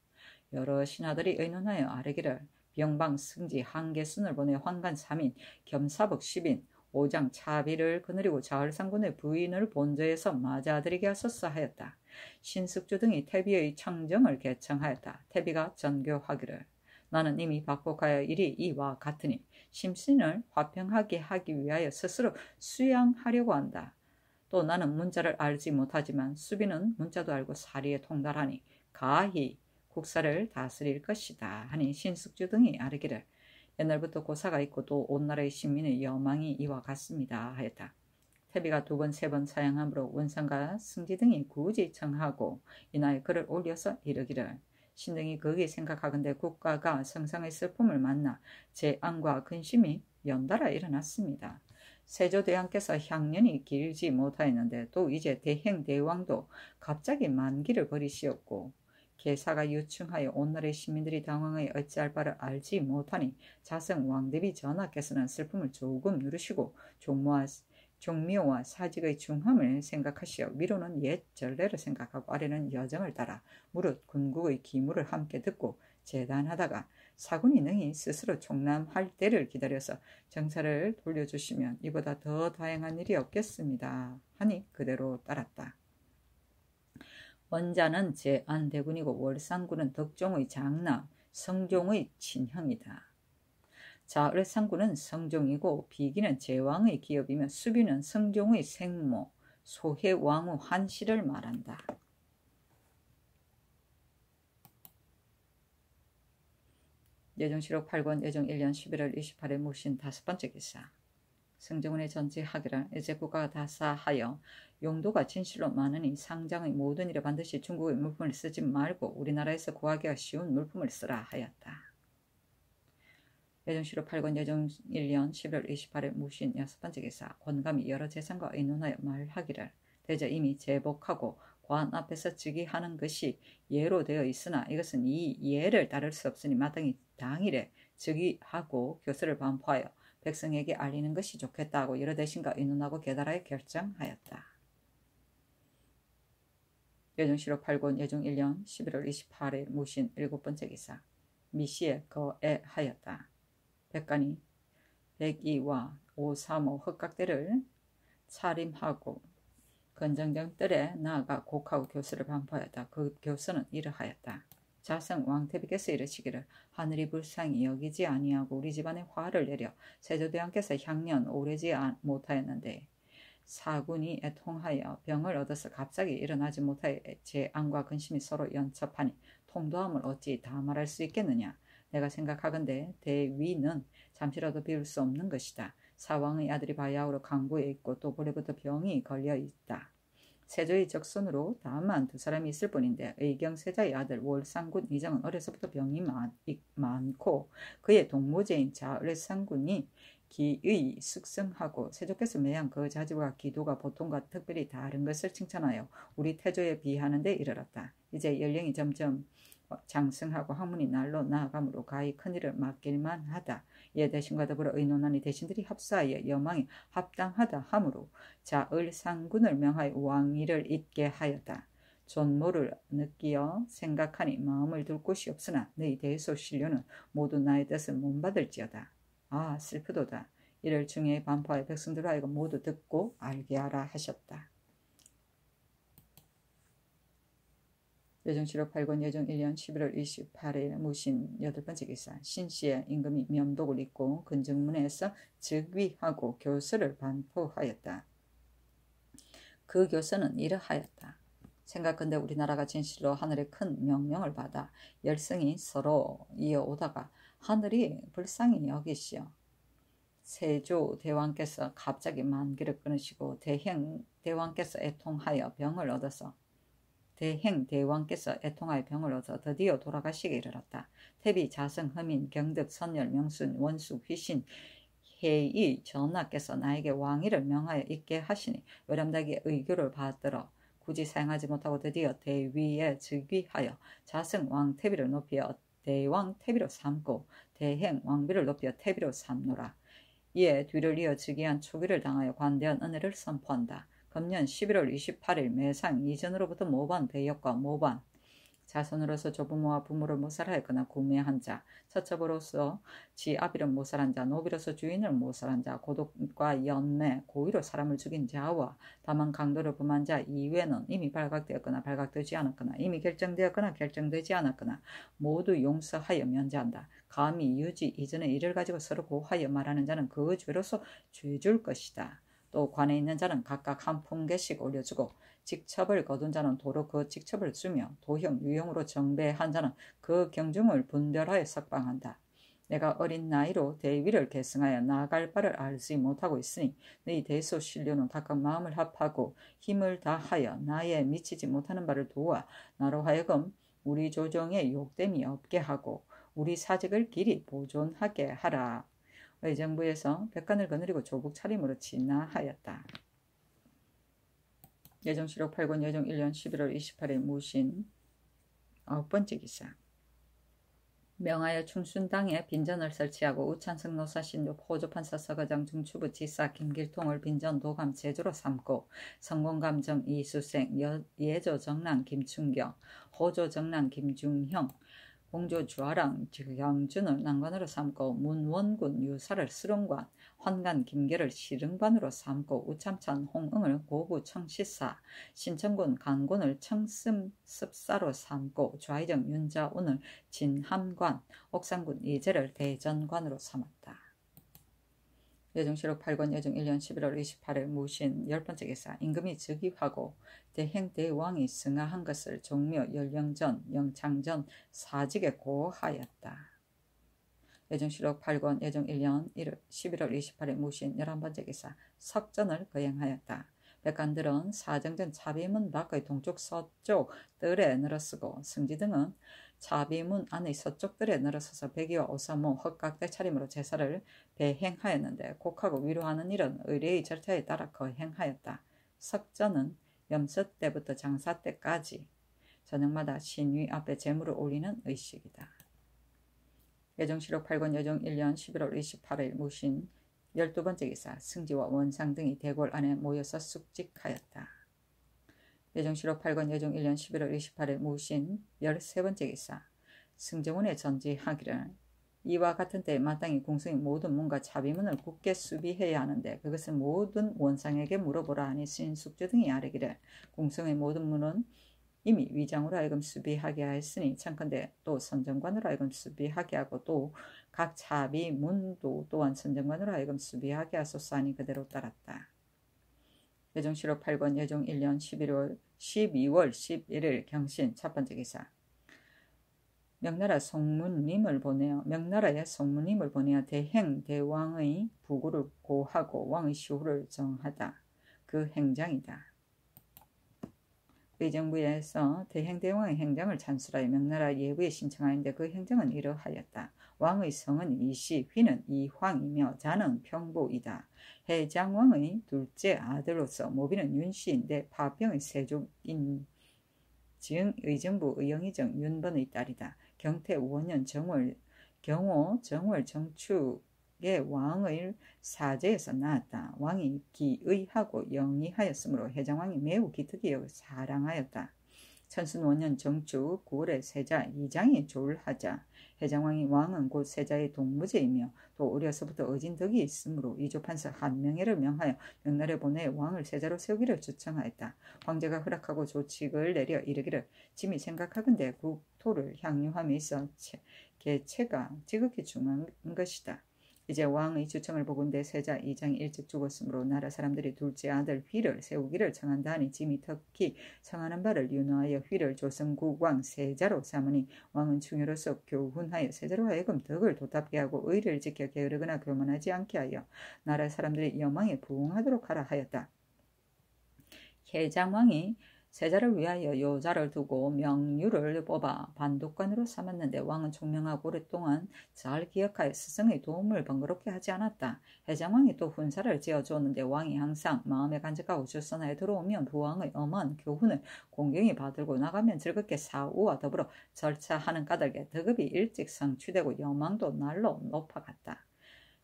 여러 신하들이 의논하여 아뢰기를 병방 승지 한계순을 보내 환관 3인 겸사복 10인 오장 차비를 거느리고 자을상군의 부인을 본저에서 맞아들이게 하소서 하였다. 신숙주 등이 태비의 청정을 개청하였다. 태비가 전교하기를 나는 이미 박복하여 일이 이와 같으니 심신을 화평하게 하기 위하여 스스로 수양하려고 한다. 또 나는 문자를 알지 못하지만 수비는 문자도 알고 사리에 통달하니 가히 국사를 다스릴 것이다 하니 신숙주 등이 아뢰기를 옛날부터 고사가 있고 또 온 나라의 신민의 여망이 이와 같습니다 하였다. 태비가 2번 3번 사양함으로 원상과 승지 등이 굳이 청하고 이나에 글을 올려서 이르기를 신등이 거기에 생각하건대 국가가 성상의 슬픔을 만나 재앙과 근심이 연달아 일어났습니다. 세조대왕께서 향년이 길지 못하였는데 또 이제 대행대왕도 갑자기 만기를 버리시었고 계사가 유충하여 온나라의 시민들이 당황하여 어찌할 바를 알지 못하니 자성 왕대비 전하께서는 슬픔을 조금 누르시고 종묘와 사직의 중함을 생각하시어 위로는 옛 전례를 생각하고 아래는 여정을 따라 무릇 군국의 기물을 함께 듣고 재단하다가 사군이 능히 스스로 총남할 때를 기다려서 정사를 돌려주시면 이보다 더 다양한 일이 없겠습니다 하니 그대로 따랐다. 원자는 제안대군이고 월상군은 덕종의 장남 성종의 친형이다. 자을상군은 성종이고 비기는 제왕의 기업이며 수비는 성종의 생모 소해왕후 한씨를 말한다. 예종실록 8권 예종 1년 11월 28일 무신 5번째 기사. 성종군의 전지하기를 이제 국가가 다사하여 용도가 진실로 많으니 상장의 모든 일에 반드시 중국의 물품을 쓰지 말고 우리나라에서 구하기가 쉬운 물품을 쓰라 하였다. 예종실록 8권 예종 1년 11월 28일 무신 6번째 기사. 권감이 여러 재상과 의논하여 말하기를 대저 이미 제복하고 관 앞에서 즉위하는 것이 예로 되어 있으나 이것은 이 예를 따를 수 없으니 마땅히 당일에 즉위하고 교서를 반포하여 백성에게 알리는 것이 좋겠다 하고 여러 대신과 의논하고 계달하여 결정하였다. 예종실록 8권 예종 1년 11월 28일 무신 7번째 기사. 미시에 거애하였다. 백간이 백이와 535 흑각대를 차림하고 건정정 뜰에 나아가 곡하고 교서를 반포하였다. 그 교서는 이러하였다. 자성 왕태비께서 이르시기를 하늘이 불쌍히 여기지 아니하고 우리 집안에 화를 내려 세조대왕께서 향년 오래지 못하였는데 사군이 애통하여 병을 얻어서 갑자기 일어나지 못하여 재앙과 근심이 서로 연첩하니 통도함을 어찌 다 말할 수 있겠느냐. 내가 생각하건대 대위는 잠시라도 비울 수 없는 것이다. 사왕의 아들이 바야흐로 강부에 있고 또 본래부터 병이 걸려 있다. 세조의 적손으로 다만 두 사람이 있을 뿐인데 의경세자의 아들 월상군 이정은 어려서부터 병이 많고 그의 동무제인 자을상군이 기의 숙성하고 세조께서 매한 그 자질과 기도가 보통과 특별히 다른 것을 칭찬하여 우리 태조에 비하는 데 이르렀다. 이제 연령이 점점 장성하고 학문이 날로 나아가므로 가히 큰일을 맡길만 하다. 이에 대신과 더불어 의논하니 대신들이 합사하여 여망이 합당하다 하므로 자을상군을 명하여 왕위를 잇게 하였다. 존모를 느끼어 생각하니 마음을 둘 곳이 없으나 너희 대소신료는 모두 나의 뜻을 못받을지어다. 아 슬프도다. 이를 중에 반포하여 백성들로 하여금 모두 듣고 알게 하라 하셨다. 예정실록 8권 예정 1년 11월 28일 무신 8번째 기사 신씨의 임금이 면독을 입고 근정문에서 즉위하고 교서를 반포하였다. 그 교서는 이러하였다. 생각건대 우리나라가 진실로 하늘의 큰 명령을 받아 열성이 서로 이어오다가 하늘이 불쌍히 여기시어 세조 대왕께서 갑자기 만기를 끊으시고 대행 대왕께서 애통하여 병을 얻어서 드디어 돌아가시게 이르렀다. 태비, 자성, 허민, 경득, 선열, 명순, 원수, 휘신, 해의 전하께서 나에게 왕위를 명하여 있게 하시니 외람되게 의교를 받들어 굳이 사용하지 못하고 드디어 대위에 즉위하여 자성 왕태비를 높여 대왕 태비로 삼고 대행 왕비를 높여 태비로 삼노라. 이에 뒤를 이어 즉위한 초기를 당하여 관대한 은혜를 선포한다. 금년 11월 28일 매상 이전으로부터 모반 배역과 모반 자손으로서 조부모와 부모를 모살하였거나 구매한 자, 처첩으로서 지 아비를 모살한 자, 노비로서 주인을 모살한 자, 고독과 연매, 고의로 사람을 죽인 자와 다만 강도를 범한 자 이외에는 이미 발각되었거나 발각되지 않았거나 이미 결정되었거나 결정되지 않았거나 모두 용서하여 면제한다. 감히 유지 이전의 일을 가지고 서로 고하여 말하는 자는 그 죄로서 죄줄 것이다. 또 관에 있는 자는 각각 한 푼개씩 올려주고 직첩을 거둔 자는 도로 그 직첩을 주며 도형, 유형으로 정배한 자는 그 경중을 분별하여 석방한다. 내가 어린 나이로 대위를 계승하여 나아갈 바를 알지 못하고 있으니 너희 대소신료는 각각 마음을 합하고 힘을 다하여 나에 미치지 못하는 바를 도와 나로 하여금 우리 조정에 욕됨이 없게 하고 우리 사직을 길이 보존하게 하라. 의정부에서 백관을 거느리고 조국 차림으로 진화하였다. 예정실록 8권 예정 1년 11월 28일 무신 9번째 기사 명하여 충순당에 빈전을 설치하고 우찬성 노사신료 호조판사 서거장 중추부 지사 김길통을 빈전 도감 제주로 삼고 성공감정 이수생 예조정랑 김춘경 호조정랑 김중형 공조주아랑 경준을 난관으로 삼고 문원군 유사를 수릉관, 환관 김계를 시릉관으로 삼고 우참찬 홍응을 고구 청시사, 신천군 간군을 청슴습사로 삼고 좌이정 윤자운을 진함관, 옥상군 이재를 대전관으로 삼았다. 예정실록 8권 예정 1년 11월 28일 무신 10번째 기사 임금이 즉위하고 대행대왕이 승하한 것을 종묘 연령전 영창전 사직에 고하였다. 예정실록 8권 예정 1년 11월 28일 무신 11번째 기사 석전을 거행하였다. 백관들은 사정전 차비문 밖의 동쪽 서쪽 뜰에 늘어쓰고 승지 등은 차비문 안의 서쪽들에 늘어서서 백의와 오사모 헛각대 차림으로 제사를 배행하였는데 곡하고 위로하는 일은 의례의 절차에 따라 거행하였다. 석전은 염서 때부터 장사 때까지 저녁마다 신위 앞에 제물을 올리는 의식이다. 예정실록 8권 예정 1년 11월 28일 무신 12번째 기사 승지와 원상 등이 대궐 안에 모여서 숙직하였다. 예정실록 8권 예정 1년 11월 28일 무신 13번째 기사 승정원에 전지하기를 이와 같은 때에 마땅히 궁성의 모든 문과 자비문을 굳게 수비해야 하는데 그것을 모든 원상에게 물어보라 하니 신숙주 등이 아뢰기를 궁성의 모든 문은 이미 위장으로 하여금 수비하게 하였으니 청컨대 또 선정관으로 하여금 수비하게 하고 또 각 자비 문도 또한 선정관으로 하여금 수비하게 하소서 하니 그대로 따랐다. 예종실록 8권 예종 1년 12월 11일 경신 첫 번째 기사. 명나라의 송문님을 보내어 대행 대왕의 부고를 고하고 왕의 시호를 정하다. 그 행장이다. 의정부에서 대행대왕의 행장을 찬술하여 명나라 예부에 신청하였는데 그 행정은 이러하였다. 왕의 성은 이시, 휘는 이황이며 자는 평보이다. 해장왕의 둘째 아들로서 모비는 윤씨인데 파병의 세족인 즉 의정부 의영의정 윤번의 딸이다. 경태 5년 경호 정월 정축의 왕의 사제에서 나왔다. 왕이 기의하고 영의하였으므로 해장왕이 매우 기특히 여겨 사랑하였다. 천순 5년 정축 9월에 세자 이장이 조울하자 해장왕이 왕은 곧 세자의 동무제이며 또 어려서부터 어진 덕이 있으므로 이조판서 한명회를 명하여 명나라에 보내 왕을 세자로 세우기를 주청하였다. 황제가 허락하고 조칙을 내려 이르기를 짐이 생각하건대 국토를 향유함에 있어 개체가 지극히 중요한 것이다. 이제 왕의 주청을 보건대 세자 이장이 일찍 죽었으므로 나라 사람들이 둘째 아들 휘를 세우기를 청한다 하니 짐이 특히 청하는 바를 윤호하여 휘를 조선국왕 세자로 삼으니 왕은 충효로서 교훈하여 세자로 하여금 덕을 도답게 하고 의를 지켜 게으르거나 교만하지 않게 하여 나라 사람들이 여망에 부응하도록 하라 하였다. 해장왕이 세자를 위하여 요자를 두고 명유를 뽑아 반독관으로 삼았는데 왕은 총명하고 오랫동안 잘 기억하여 스승의 도움을 번거롭게 하지 않았다. 해장왕이 또 훈사를 지어주었는데 왕이 항상 마음에 간직하고 주선하에 들어오면 부왕의 엄한 교훈을 공경히 받들고 나가면 즐겁게 사우와 더불어 절차하는 까닭에 덕업이 일찍 성취되고 여망도 날로 높아갔다.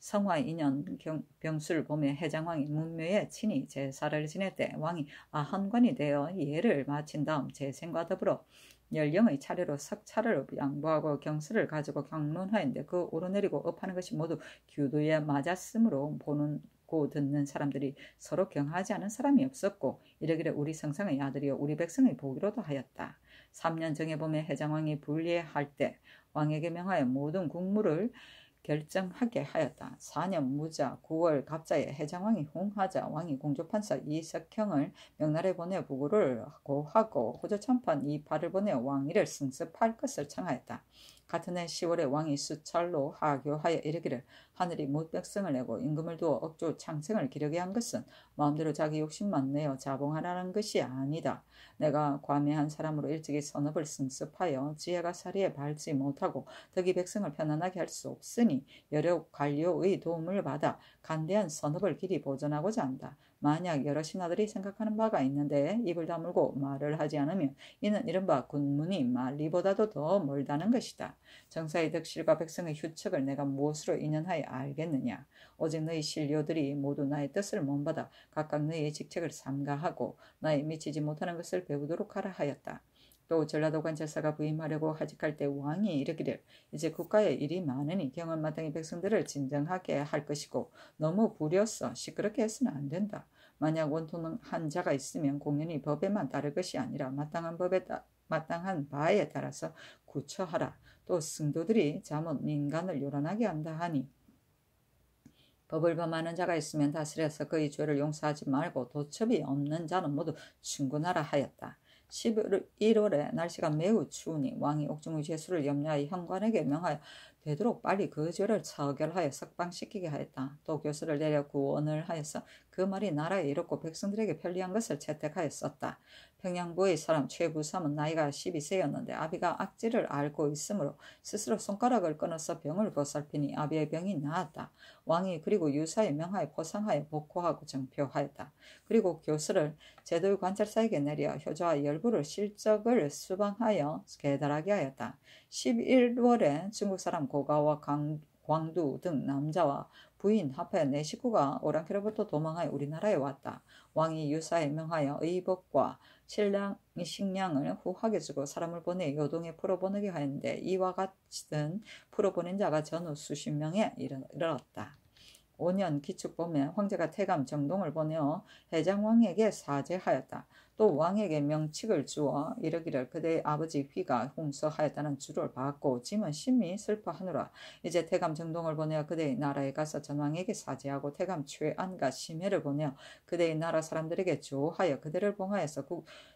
성화 2년 병수를 보며 해장왕이 문묘에 친히 제사를 지낼 때 왕이 아한관이 되어 예를 마친 다음 제생과 더불어 연령의 차례로 석차를 양보하고 경수를 가지고 경론하였는데 그 오르내리고 업하는 것이 모두 규도에 맞았으므로 보고 듣는 사람들이 서로 경하지 않은 사람이 없었고 이르기를 우리 성상의 아들이요 우리 백성의 복이로도 하였다. 3년 정해보며 해장왕이 분리할 때 왕에게 명하여 모든 국무를 결정하게 하였다. 4년 무자 9월 갑자에 해장왕이 홍하자 왕이 공조판사 이석형을 명나라에 보내 부고를 고하고 호조참판 이팔을 보내 왕위를 승습할 것을 청하였다. 같은 해 10월에 왕이 수찰로 하교하여 이르기를 하늘이 못 백성을 내고 임금을 두어 억조 창생을 기르게 한 것은 마음대로 자기 욕심만 내어 자봉하라는 것이 아니다. 내가 과매한 사람으로 일찍이 선업을 승습하여 지혜가 사리에 밟지 못하고 덕이 백성을 편안하게 할 수 없으니 여러 관료의 도움을 받아 간대한 선업을 길이 보존하고자 한다. 만약 여러 신하들이 생각하는 바가 있는데 입을 다물고 말을 하지 않으면 이는 이른바 군문이 말리보다도 더 멀다는 것이다. 정사의 덕실과 백성의 휴척을 내가 무엇으로 인연하여 알겠느냐. 오직 너희 신료들이 모두 나의 뜻을 몸받아 각각 너희의 직책을 삼가하고 나의 미치지 못하는 것을 배우도록 하라 하였다. 또 전라도 관찰사가 부임하려고 하직할 때 왕이 이르기를 이제 국가에 일이 많으니 경험 마땅히 백성들을 진정하게 할 것이고 너무 부려서 시끄럽게 해서는 안 된다. 만약 원통한 자가 있으면 공연히 법에만 따를 것이 아니라 마땅한 바에 따라서 구처하라. 또 승도들이 잘못 민간을 요란하게 한다 하니 법을 범하는 자가 있으면 다스려서 그의 죄를 용서하지 말고 도첩이 없는 자는 모두 충군하라 하였다. 11월에 날씨가 매우 추우니 왕이 옥중의 죄수를 염려하여 현관에게 명하여 되도록 빨리 그 죄를 처결하여 석방시키게 하였다. 또 교수를 내려 구원을 하여서 그 말이 나라에 이롭고 백성들에게 편리한 것을 채택하였었다. 평양부의 사람 최부삼은 나이가 12세였는데 아비가 악질을 앓고 있으므로 스스로 손가락을 끊어서 병을 보살피니 아비의 병이 나았다. 왕이 그리고 유사에 명하여 포상하여 복호하고 정표하였다. 그리고 교수를 제도의 관찰사에게 내려 효조와 열부를 실적을 수방하여 계달하게 하였다. 11월에 중국 사람 고가와 광두 등 남자와 부인 하페 내 식구가 오랑캐로부터 도망하여 우리나라에 왔다. 왕이 유사에 명하여 의복과 식량을 후하게 주고 사람을 보내 요동에 풀어보내게 하였는데 이와 같은 풀어보낸 자가 전후 수십 명에 이르렀다. 5년 기축 봄에 황제가 태감 정동을 보내어 해장왕에게 사죄하였다. 또 왕에게 명칙을 주어 이르기를 그대의 아버지 휘가 홍서하였다는 주를 받고 짐은 심히 슬퍼하노라. 이제 태감 정동을 보내어 그대의 나라에 가서 전왕에게 사죄하고 태감 최안과 심해를 보내어 그대의 나라 사람들에게 조하여 그대를 봉하여서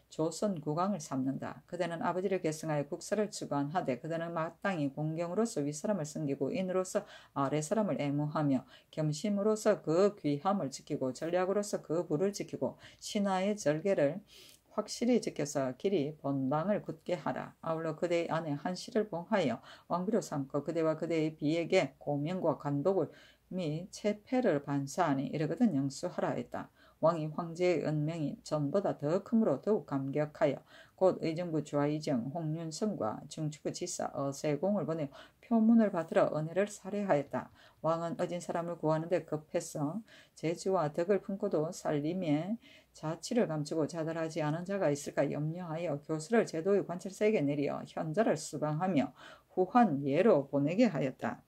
조선 국왕을 삼는다. 그대는 아버지를 계승하여 국사를 주관하되 그대는 마땅히 공경으로서 윗사람을 섬기고 인으로서 아랫사람을 애무하며 겸심으로서 그 귀함을 지키고 전략으로서 그 부를 지키고 신하의 절개를 확실히 지켜서 길이 번방을 굳게 하라. 아울러 그대의 아내 한씨를 봉하여 왕비로 삼고 그대와 그대의 비에게 고명과 간독을 및 체패를 반사하니 이르거든 영수하라 했다. 왕이 황제의 은명이 전보다 더 크므로 더욱 감격하여 곧 의정부 좌의정 홍윤성과 중축부 지사 어세공을 보내 표문을 받으러 은혜를 살해하였다. 왕은 어진 사람을 구하는데 급해서 재주와 덕을 품고도 살림에 자치를 감추고 자달하지 않은 자가 있을까 염려하여 교수를 제도의 관찰사에게 내려 현자를 수방하며 후한 예로 보내게 하였다.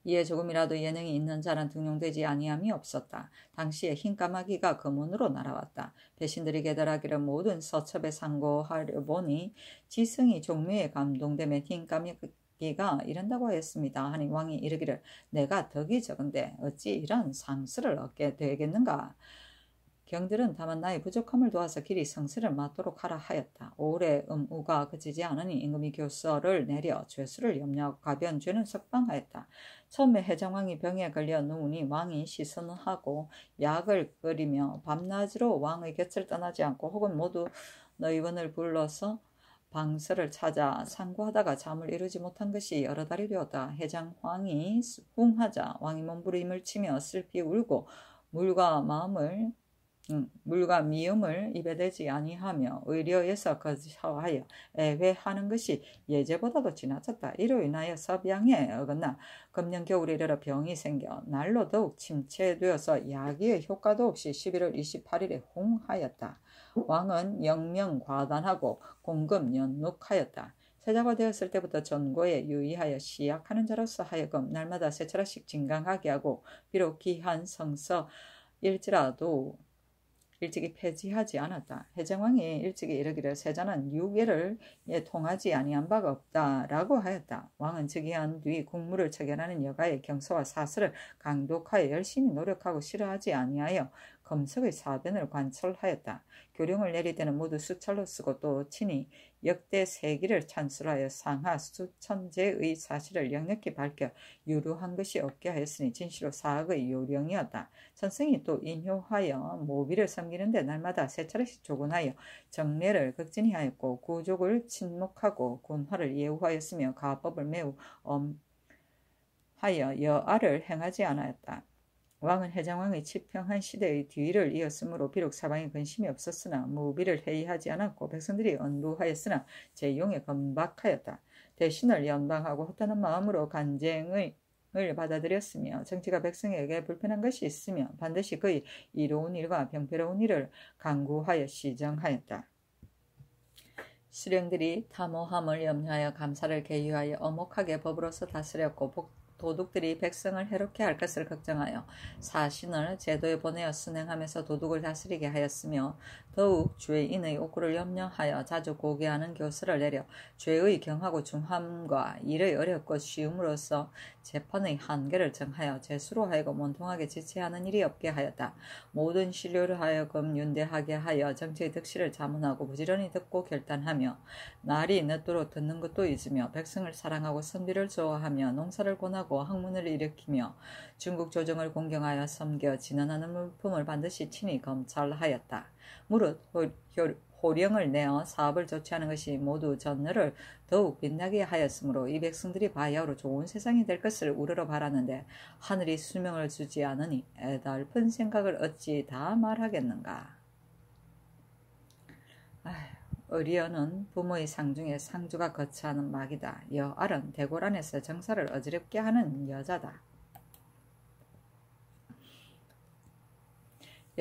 이에 조금이라도 예능이 있는 자는 등용되지 아니함이 없었다. 당시에 흰 까마귀가 금운으로 날아왔다. 배신들이 계달하기를 모든 서첩에 상고하려 보니 지승이 종묘에 감동되며 흰 까마귀가 이른다고 하였습니다. 하니 왕이 이르기를 내가 덕이 적은데 어찌 이런 상스를 얻게 되겠는가. 경들은 다만 나의 부족함을 도와서 길이 성세를 맞도록 하라 하였다. 오래 음우가 그치지 않으니 임금이 교서를 내려 죄수를 염려하고 가벼운 죄는 석방하였다. 처음에 해장왕이 병에 걸려 누우니 왕이 시선을 하고 약을 끓이며 밤낮으로 왕의 곁을 떠나지 않고 혹은 모두 의원을 불러서 방서를 찾아 상고하다가 잠을 이루지 못한 것이 여러 달이 되었다. 해장왕이 웅하자 왕이 몸부림을 치며 슬피 울고 물과 미음을 입에 대지 아니하며 의료에서 거처하여 애회하는 것이 예제보다도 지나쳤다. 이로 인하여 섭양에 어긋나 금년 겨울에 이르러 병이 생겨 날로 더욱 침체되어서 약의 효과도 없이 11월 28일에 홍하였다. 왕은 영명과단하고 공금 연묵하였다. 세자가 되었을 때부터 전고에 유의하여 시약하는 자로서 하여금 날마다 세 차례씩 진강하게 하고 비록 귀한 성서일지라도 일찍이 폐지하지 않았다. 해장왕이 일찍이 이르기를 세자는 유괴를 통하지 아니한 바가 없다라고 하였다. 왕은 즉위한 뒤 국무를 처결하는 여가의 경서와 사설을 강독하여 열심히 노력하고 싫어하지 아니하여 검석의 사변을 관철하였다. 교령을 내릴 때는 모두 수찰로 쓰고 또 친히 역대 세기를 찬술하여 상하 수천제의 사실을 역력히 밝혀 유루한 것이 없게 하였으니 진실로 사학의 요령이었다. 천승이 또 인효하여 모비를 섬기는데 날마다 세 차례씩 조곤하여 정례를 극진히 하였고 구족을 친목하고 군화를 예우하였으며 가법을 매우 엄하여 여아를 행하지 않았다. 왕은 해장왕의 치평한 시대의 뒤를 이었으므로 비록 사방에 근심이 없었으나 무비를 회의하지 않았고 백성들이 언부하였으나 제용에 건박하였다. 대신을 연방하고 허탄한 마음으로 간쟁을 받아들였으며 정치가 백성에게 불편한 것이 있으면 반드시 그의 이로운 일과 병폐로운 일을 강구하여 시정하였다. 수령들이 탐호함을 염려하여 감사를 계유하여 엄혹하게 법으로서 다스렸고 도둑들이 백성을 해롭게 할 것을 걱정하여 사신을 제도에 보내어 순행하면서 도둑을 다스리게 하였으며 더욱 죄인의 옥구를 염려하여 자주 고개하는 교서를 내려 죄의 경하고 중함과 일의 어렵고 쉬움으로써 재판의 한계를 정하여 재수로 하여금 원통하게 지체하는 일이 없게 하였다. 모든 신료를 하여금 윤대하게 하여 정치의 득실을 자문하고 부지런히 듣고 결단하며 날이 늦도록 듣는 것도 잊으며 백성을 사랑하고 선비를 좋아하며 농사를 권하고 학문을 일으키며 중국 조정을 공경하여 섬겨 진언하는 물품을 반드시 친히 검찰하였다. 무릇 호령을 내어 사업을 조치하는 것이 모두 전너를 더욱 빛나게 하였으므로 이 백성들이 바야흐로 좋은 세상이 될 것을 우러러 바라는데 하늘이 수명을 주지 않으니 애달픈 생각을 어찌 다 말하겠는가. 의리어는 부모의 상 중에 상주가 거처하는 막이다. 여알은 대궐 안에서 정사를 어지럽게 하는 여자다.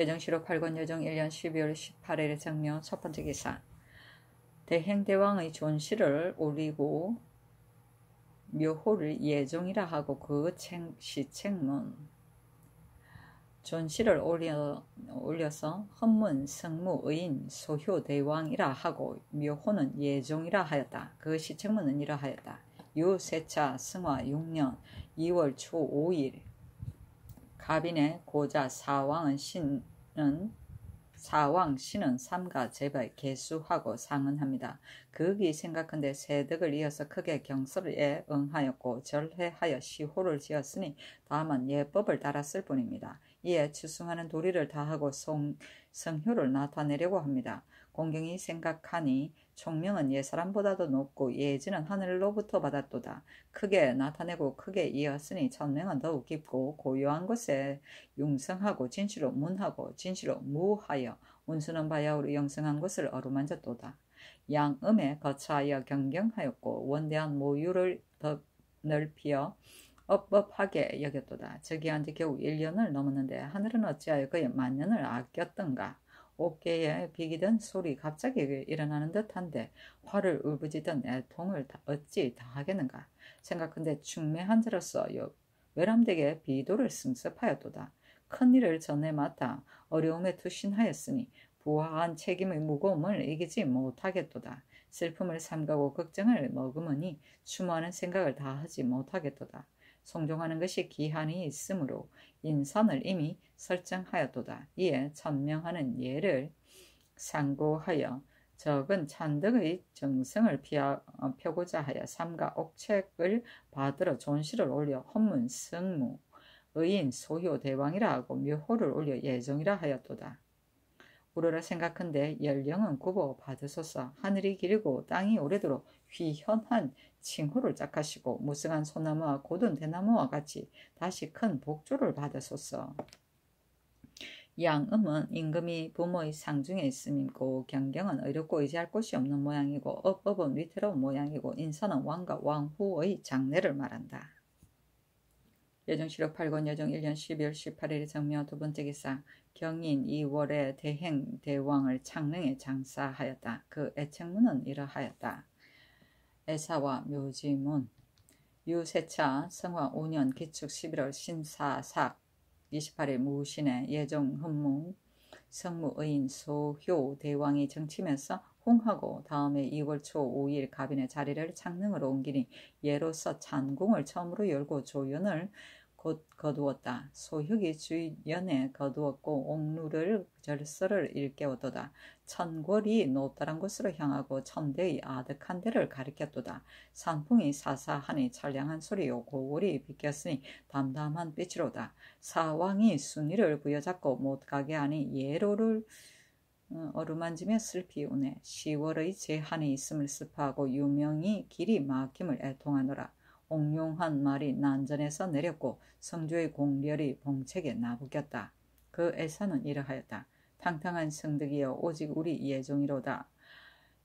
예정시로 8권 예정 1년 12월 18일 정묘 첫 번째 기사. 대행대왕의 존시를 올리고 묘호를 예종이라 하고 그 시책문. 존시를 올려서 헌문, 성무, 의인, 소효, 대왕이라 하고 묘호는 예종이라 하였다. 그 시책문은 이러하였다. 유세차 승화 6년 2월 초 5일 갑인의 고자 사왕 신은 삼가 제발 개수하고 상언합니다. 극이 생각한데 세덕을 이어서 크게 경설에 응하였고 절해하여 시호를 지었으니 다만 예법을 따랐을 뿐입니다. 이에 추승하는 도리를 다하고 성효를 나타내려고 합니다. 공경이 생각하니 총명은 옛사람보다도 높고 예지는 하늘로부터 받았도다. 크게 나타내고 크게 이었으니 천명은 더욱 깊고 고요한 곳에 융성하고 진실로 문하고 진실로 무하여 운수는 바야흐로 영성한 곳을 어루만졌도다. 양음에 거처하여 경경하였고 원대한 모유를 더 넓히어 업업하게 여겼도다. 저기한지 겨우 1년을 넘었는데 하늘은 어찌하여 그의 만년을 아꼈던가. 옥계에 비기던 소리 갑자기 일어나는 듯한데 화를 울부짖던 애통을 어찌 다하겠는가. 생각한데 충매한 자로서 외람되게 비도를 승습하였도다. 큰일을 전에 맡아 어려움에 투신하였으니 부하한 책임의 무거움을 이기지 못하겠도다. 슬픔을 삼가고 걱정을 머금으니 추모하는 생각을 다하지 못하겠도다. 송종하는 것이 기한이 있으므로 인선을 이미 설정하였도다. 이에 천명하는 예를 상고하여 적은 찬덕의 정성을 펴고자 하여 삼가 옥책을 받들어 존시를 올려 헌문, 성무, 의인, 소효, 대왕이라 하고 묘호를 올려 예정이라 하였도다. 우러러 생각한데 연령은 굽어 받으소서. 하늘이 길고 땅이 오래도록 휘현한 칭호를 짝하시고 무성한 소나무와 고든 대나무와 같이 다시 큰 복조를 받으소서. 양음은 임금이 부모의 상중에 있음이고 경경은 어렵고 의지할 곳이 없는 모양이고 업은 위태로운 모양이고 인사는 왕과 왕후의 장례를 말한다. 예정시록 8권 예정 1년 12월 18일 정묘 두 번째 기사. 경인 2월에 대행대왕을 창릉에 장사하였다. 그 애책문은 이러하였다. 애사와 묘지문. 유세차 성화 5년 기축 11월 신사삭 28일 무신의 예정 헌무 성무 의인 소효 대왕이 정치면서 홍하고 다음에 2월 초 5일 갑인의 자리를 창릉으로 옮기니 예로서 찬궁을 처음으로 열고 조연을 곧 거두었다. 소혁이 주연에 거두었고 옥루를 절서를 일깨웠도다. 천궐이 높다란 곳으로 향하고 천대의 아득한 데를 가리켰도다. 산풍이 사사하니 찬량한 소리요 고골이 비꼈으니 담담한 빛으로다. 사왕이 순위를 부여잡고 못가게 하니 예로를 어루만지며 슬피 우네. 10월의 제한이 있음을 슬퍼하고 유명이 길이 막힘을 애통하노라. 옥룡한 말이 난전에서 내렸고 성주의 공렬이 봉책에 나부꼈다. 그 애사는 이러하였다. 탕탕한 성덕이여 오직 우리 예종이로다.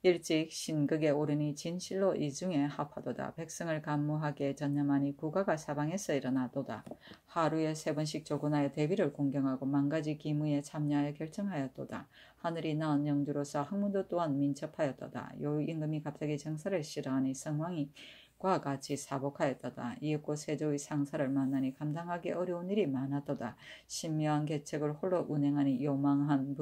일찍 신극에 오르니 진실로 이중에 합하도다. 백성을 간무하게 전념하니 국가가 사방에서 일어나도다. 하루에 3번씩 조곤하여 대비를 공경하고 만가지 기무에 참여하여 결정하였도다. 하늘이 낳은 영주로서 학문도 또한 민첩하였도다. 요 임금이 갑자기 정사를 싫어하니 성왕이 과 같이 사복하였도다. 이윽고 세조의 상사를 만나니 감당하기 어려운 일이 많았도다. 신묘한 계책을 홀로 운행하니 요망한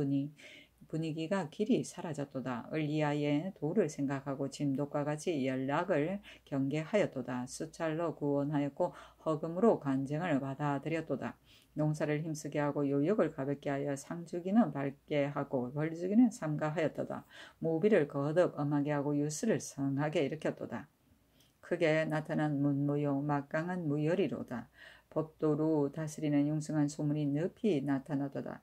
분위기가 길이 사라졌도다. 을리아의 도를 생각하고 진독과 같이 연락을 경계하였도다. 수찰로 구원하였고 허금으로 간쟁을 받아들였도다. 농사를 힘쓰게 하고 요역을 가볍게 하여 상주기는 밝게 하고 벌주기는 삼가하였도다. 모비를 거듭 엄하게 하고 유수를 성하게 일으켰도다. 크게 나타난 문무요 막강한 무열이로다. 법도로 다스리는 융성한 소문이 높이 나타나도다.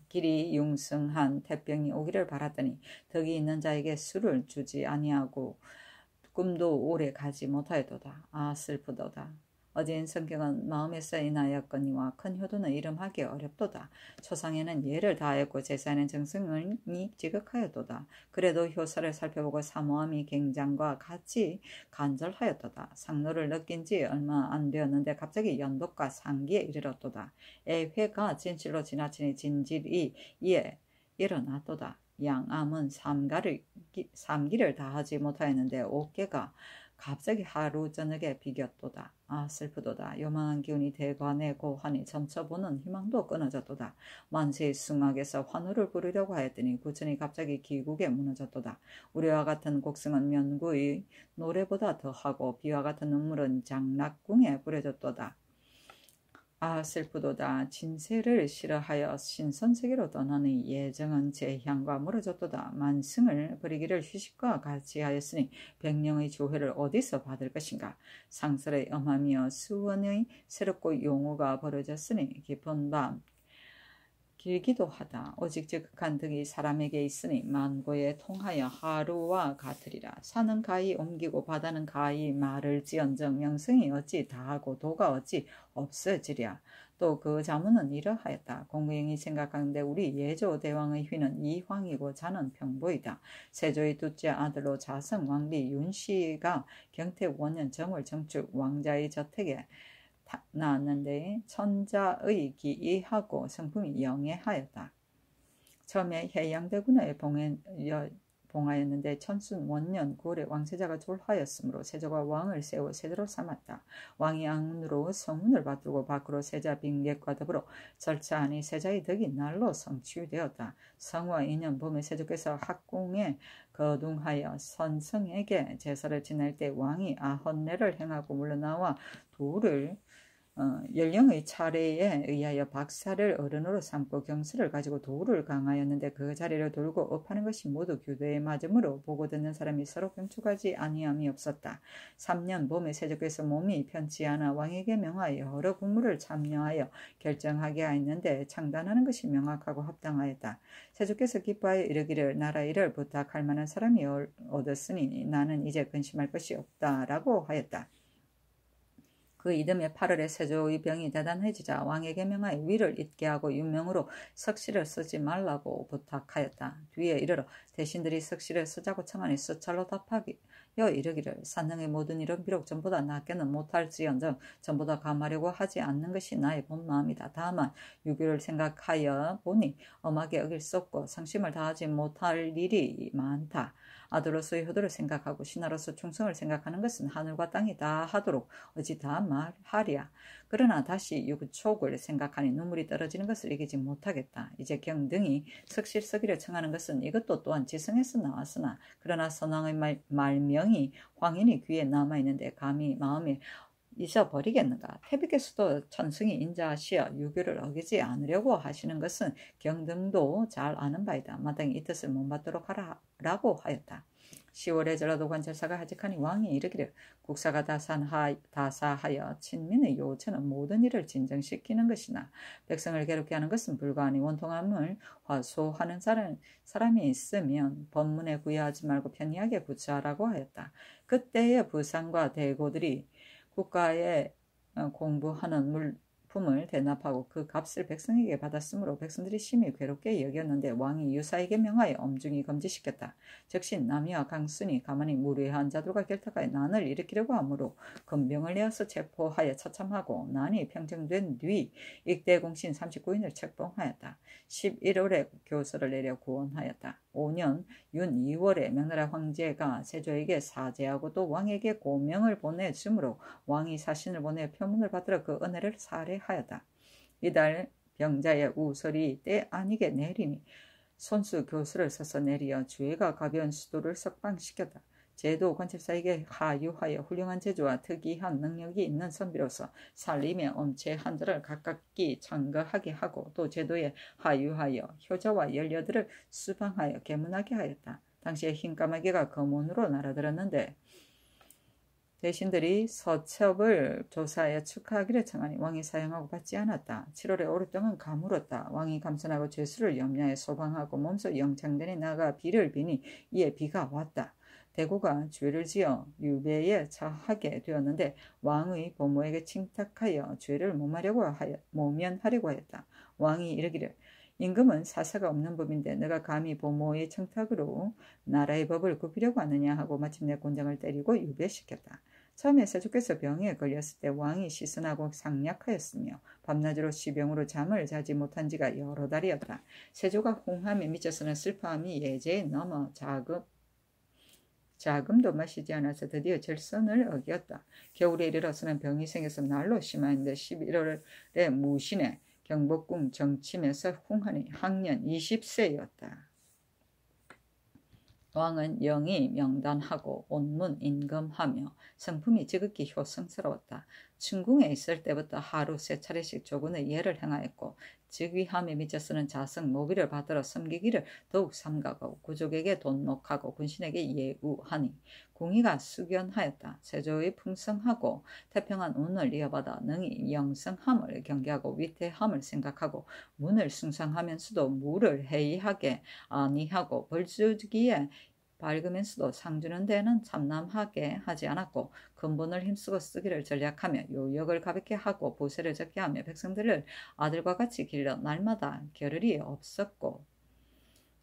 길이 융성한 태병이 오기를 바랐더니 덕이 있는 자에게 술을 주지 아니하고 꿈도 오래 가지 못하였도다. 아 슬프도다. 어진 성경은 마음에 써이나였거니와 큰 효도는 이름하기 어렵도다. 초상에는 예를 다하였고 제사에는 정성이 지극하였도다. 그래도 효사를 살펴보고 사모함이 굉장과 같이 간절하였도다. 상노를 느낀 지 얼마 안 되었는데 갑자기 연독과 상기에 이르렀도다. 애회가 진실로 지나치니 진질이 이에 일어났도다. 양암은 삼기를 다하지 못하였는데 어깨가 갑자기 하루 저녁에 비겼도다. 아 슬프도다. 요망한 기운이 대관에 고하니 점쳐보는 희망도 끊어졌도다. 만세의 숭악에서 환호를 부르려고 하였더니 부천이 갑자기 기국에 무너졌도다. 우리와 같은 곡성은 면구의 노래보다 더하고 비와 같은 눈물은 장락궁에 뿌려졌도다. 아 슬프도다. 진세를 싫어하여 신선세계로 떠나니 예정은 재향과 멀어졌도다. 만승을 버리기를 휴식과 같이 하였으니 백령의 조회를 어디서 받을 것인가. 상설의 엄하며 수원의 새롭고 용우가 벌어졌으니 깊은 밤 길기도 하다. 오직 즉한 덕이 사람에게 있으니 만고에 통하여 하루와 같으리라. 산은 가히 옮기고 바다는 가히 말을지언정 명성이 어찌 다하고 도가 어찌 없어지랴. 또 그 자문은 이러하였다. 공무영이 생각하는데 우리 예조 대왕의 휘는 이황이고 자는 평보이다. 세조의 둘째 아들로 자성 왕비 윤씨가 경택 원년 정월 정축 왕자의 저택에 나왔는데 천자의 기이하고 성품이 영해하였다. 처음에 해양대군에 봉하였는데 천순 원년 9월에 왕세자가 졸하였으므로 세조가 왕을 세워 세대로 삼았다. 왕이 안으로 성문을 받들고 밖으로 세자 빈객과 더불어 절차하니 세자의 덕이 날로 성취되었다. 성화 2년 봄에 세조께서 학궁에 거둥하여 선성에게 제사를 지낼 때 왕이 아헌례를 행하고 물러나와 도를 연령의 차례에 의하여 박사를 어른으로 삼고 경수를 가지고 도를 강하였는데 그 자리를 돌고 업하는 것이 모두 교도에 맞음으로 보고 듣는 사람이 서로 경축하지 아니함이 없었다. 3년 봄에 세조께서 몸이 편치 않아 왕에게 명하여 여러 국무를 참여하여 결정하게 하였는데 창단하는 것이 명확하고 합당하였다. 세조께서 기뻐하여 이르기를 나라 일을 부탁할 만한 사람이 얻었으니 나는 이제 근심할 것이 없다라고 하였다. 그 이듬해 8월에 세조의 병이 대단해지자 왕에게 명하여 위를 잇게 하고 유명으로 석시를 쓰지 말라고 부탁하였다. 뒤에 이르러 대신들이 석시를 쓰자고 청하니 수찰로 답하여 이르기를 산능의 모든 일은 비록 전보다 낫게는 못할지언정 전보다 감하려고 하지 않는 것이 나의 본 마음이다. 다만 유교를 생각하여 보니 엄하게 어길 수 없고 성심을 다하지 못할 일이 많다. 아들로서의 효도를 생각하고 신하로서 충성을 생각하는 것은 하늘과 땅이 다 하도록 어찌 다 말하랴. 그러나 다시 유구촉을 생각하니 눈물이 떨어지는 것을 이기지 못하겠다. 이제 경등이 석실서기를 청하는 것은 이것도 또한 지성에서 나왔으나 그러나 선왕의 말명이 황인이 귀에 남아있는데 감히 마음에 잊어버리겠는가. 태비께서도 천승이 인자하시어 유교를 어기지 않으려고 하시는 것은 경등도 잘 아는 바이다. 마땅히 이 뜻을 못받도록 하라고 하였다. 10월에 전라도 관찰사가 하직하니 왕이 이르기를 국사가 다사하여 친민의 요체는 모든 일을 진정시키는 것이나 백성을 괴롭게 하는 것은 불가하니 원통함을 화소하는 사람이 있으면 법문에 구애하지 말고 편리하게 구차하라고 하였다. 그때의 부상과 대고들이 국가에 공부하는 물품을 대납하고 그 값을 백성에게 받았으므로 백성들이 심히 괴롭게 여겼는데 왕이 유사에게 명하여 엄중히 금지시켰다. 즉시 남이와 강순이 가만히 무례한 자들과 결탁하여 난을 일으키려고 하므로 금병을 내어서 체포하여 처참하고 난이 평정된 뒤 익대공신 39인을 책봉하였다. 11월에 교서를 내려 구원하였다. 5년 윤 2월에 명나라 황제가 세조에게 사죄하고 또 왕에게 고명을 보내주므로 왕이 사신을 보내 표문을 받들어 그 은혜를 살해하였다. 이달 병자의 우설이 때 아니게 내리니 손수 교수를 서서 내리어 주애가 가벼운 수도를 석방시켰다. 제도 관찰사에게 하유하여 훌륭한 재주와 특이한 능력이 있는 선비로서 살림의 엄체한 자를 가깝게 청거하게 하고 또 제도에 하유하여 효자와 18을 수방하여 계문하게 하였다. 당시에 흰 까마귀가 검은으로 날아들었는데 대신들이 서첩을 조사하여 축하하기를 청하니 왕이 사용하고 받지 않았다. 7월에 오랫동안 가물었다. 왕이 감선하고 죄수를 염려하여 소방하고 몸소 영창전에 나가 비를 비니 이에 비가 왔다. 대구가 죄를 지어 유배에 처하게 되었는데 왕의 보모에게 칭탁하여 죄를 모면하려고 하였다. 왕이 이르기를 임금은 사사가 없는 법인데 내가 감히 보모의 청탁으로 나라의 법을 굽히려고 하느냐 하고 마침내 곤장을 때리고 유배시켰다. 처음에 세조께서 병에 걸렸을 때 왕이 시선하고 상약하였으며 밤낮으로 시병으로 잠을 자지 못한 지가 여러 달이었다. 세조가 홍함에 미쳐서는 슬퍼함이 예제에 넘어 자금도 마시지 않아서 드디어 절선을 어겼다. 겨울에 이르러서는 병이 생겨서 날로 심하였는데 11월에 무신에 경복궁 정침에서 홍한이 학년 20세였다. 왕은 영이 명단하고 온문 인검하며 성품이 지극히 효성스러웠다. 춘궁에 있을 때부터 하루 3차례씩 조군의 예를 행하였고 즉위함에 미쳐서는 자성 모비를 받들어 섬기기를 더욱 삼가고 구족에게 돈목하고 군신에게 예우하니 궁의가 숙연하였다. 세조의 풍성하고 태평한 운을 이어받아 능히 영성함을 경계하고 위태함을 생각하고 문을 숭상하면서도 무를 해이하게 아니하고 벌주기에 밝으면서도 상주는 데는 참남하게 하지 않았고 근본을 힘쓰고 쓰기를 전략하며 요역을 가볍게 하고 보세를 적게 하며 백성들을 아들과 같이 길러 날마다 겨를이 없었고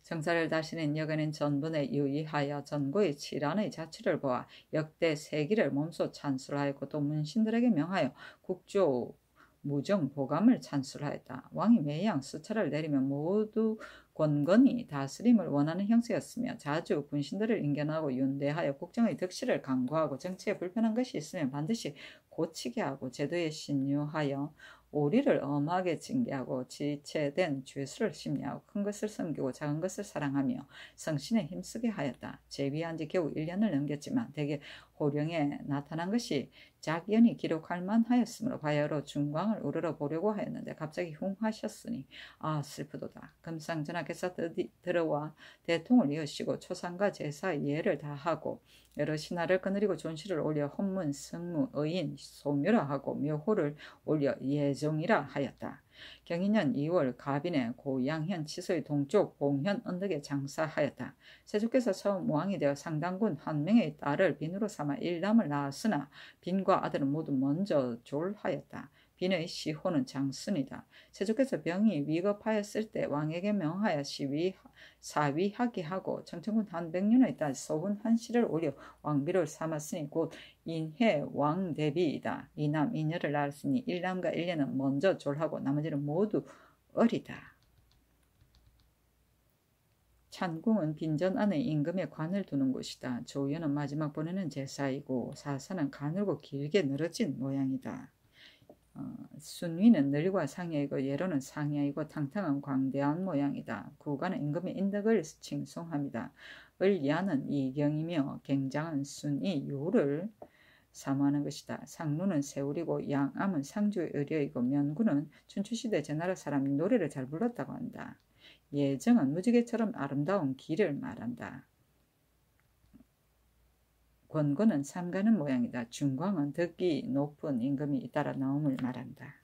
정사를 다스린 여간인 전분에 유의하여 전고의 칠안의 자취를 보아 역대 세기를 몸소 찬술하였고 또 문신들에게 명하여 국조 무정 보감을 찬술하였다. 왕이 매양 수차를 내리면 모두 권건히 다스림을 원하는 형세였으며 자주 군신들을 인견하고 윤대하여 국정의 득실을 강구하고 정치에 불편한 것이 있으면 반드시 고치게 하고 제도에 신유하여 오리를 엄하게 징계하고 지체된 죄수를 심리하고 큰 것을 섬기고 작은 것을 사랑하며 성신에 힘쓰게 하였다. 재위한 지 겨우 1년을 넘겼지만 대개 호령에 나타난 것이 작연히 기록할 만하였으므로 바야흐로 중광을 우러러 보려고 하였는데 갑자기 흉하셨으니 아 슬프도다. 금상전하께서 들어와 대통을 이으시고 초상과 제사 예를 다하고 여러 신하를 거느리고 존시를 올려 혼문, 성무, 의인, 소묘라 하고 묘호를 올려 예종이라 하였다. 경인년 2월 가빈에 고양현 치소의 동쪽 봉현 언덕에 장사하였다. 세조께서 처음 왕이 되어 상당군 한 명의 딸을 빈으로 삼아 일남을 낳았으나 빈과 아들은 모두 먼저 졸하였다. 빈의 시호는 장순이다. 세조께서 병이 위급하였을 때 왕에게 명하여 사위하게 하고 청천군 한 100년의 딸 서훈 한씨를 올려 왕비를 삼았으니 곧 인해 왕대비이다. 이남 이녀를 낳았으니 일남과 일녀는 먼저 졸하고 나머지는 모두 어리다. 찬궁은 빈전 안에 임금의 관을 두는 곳이다. 조연은 마지막 보내는 제사이고 사사는 가늘고 길게 늘어진 모양이다. 순위는 늘과 상야이고 예로는 상야이고 탕탕한 광대한 모양이다. 구간은 임금의 인덕을 칭송합니다. 을야는 이경이며 갱장은 순이 요를 사모하는 것이다. 상루는 세울이고 양암은 상주의 의려이고 면구는 춘추시대 제나라 사람이 노래를 잘 불렀다고 한다. 예정은 무지개처럼 아름다운 길을 말한다. 권고는 삼가는 모양이다. 중광은 덕이 높은 임금이 잇따라 나옴을 말한다.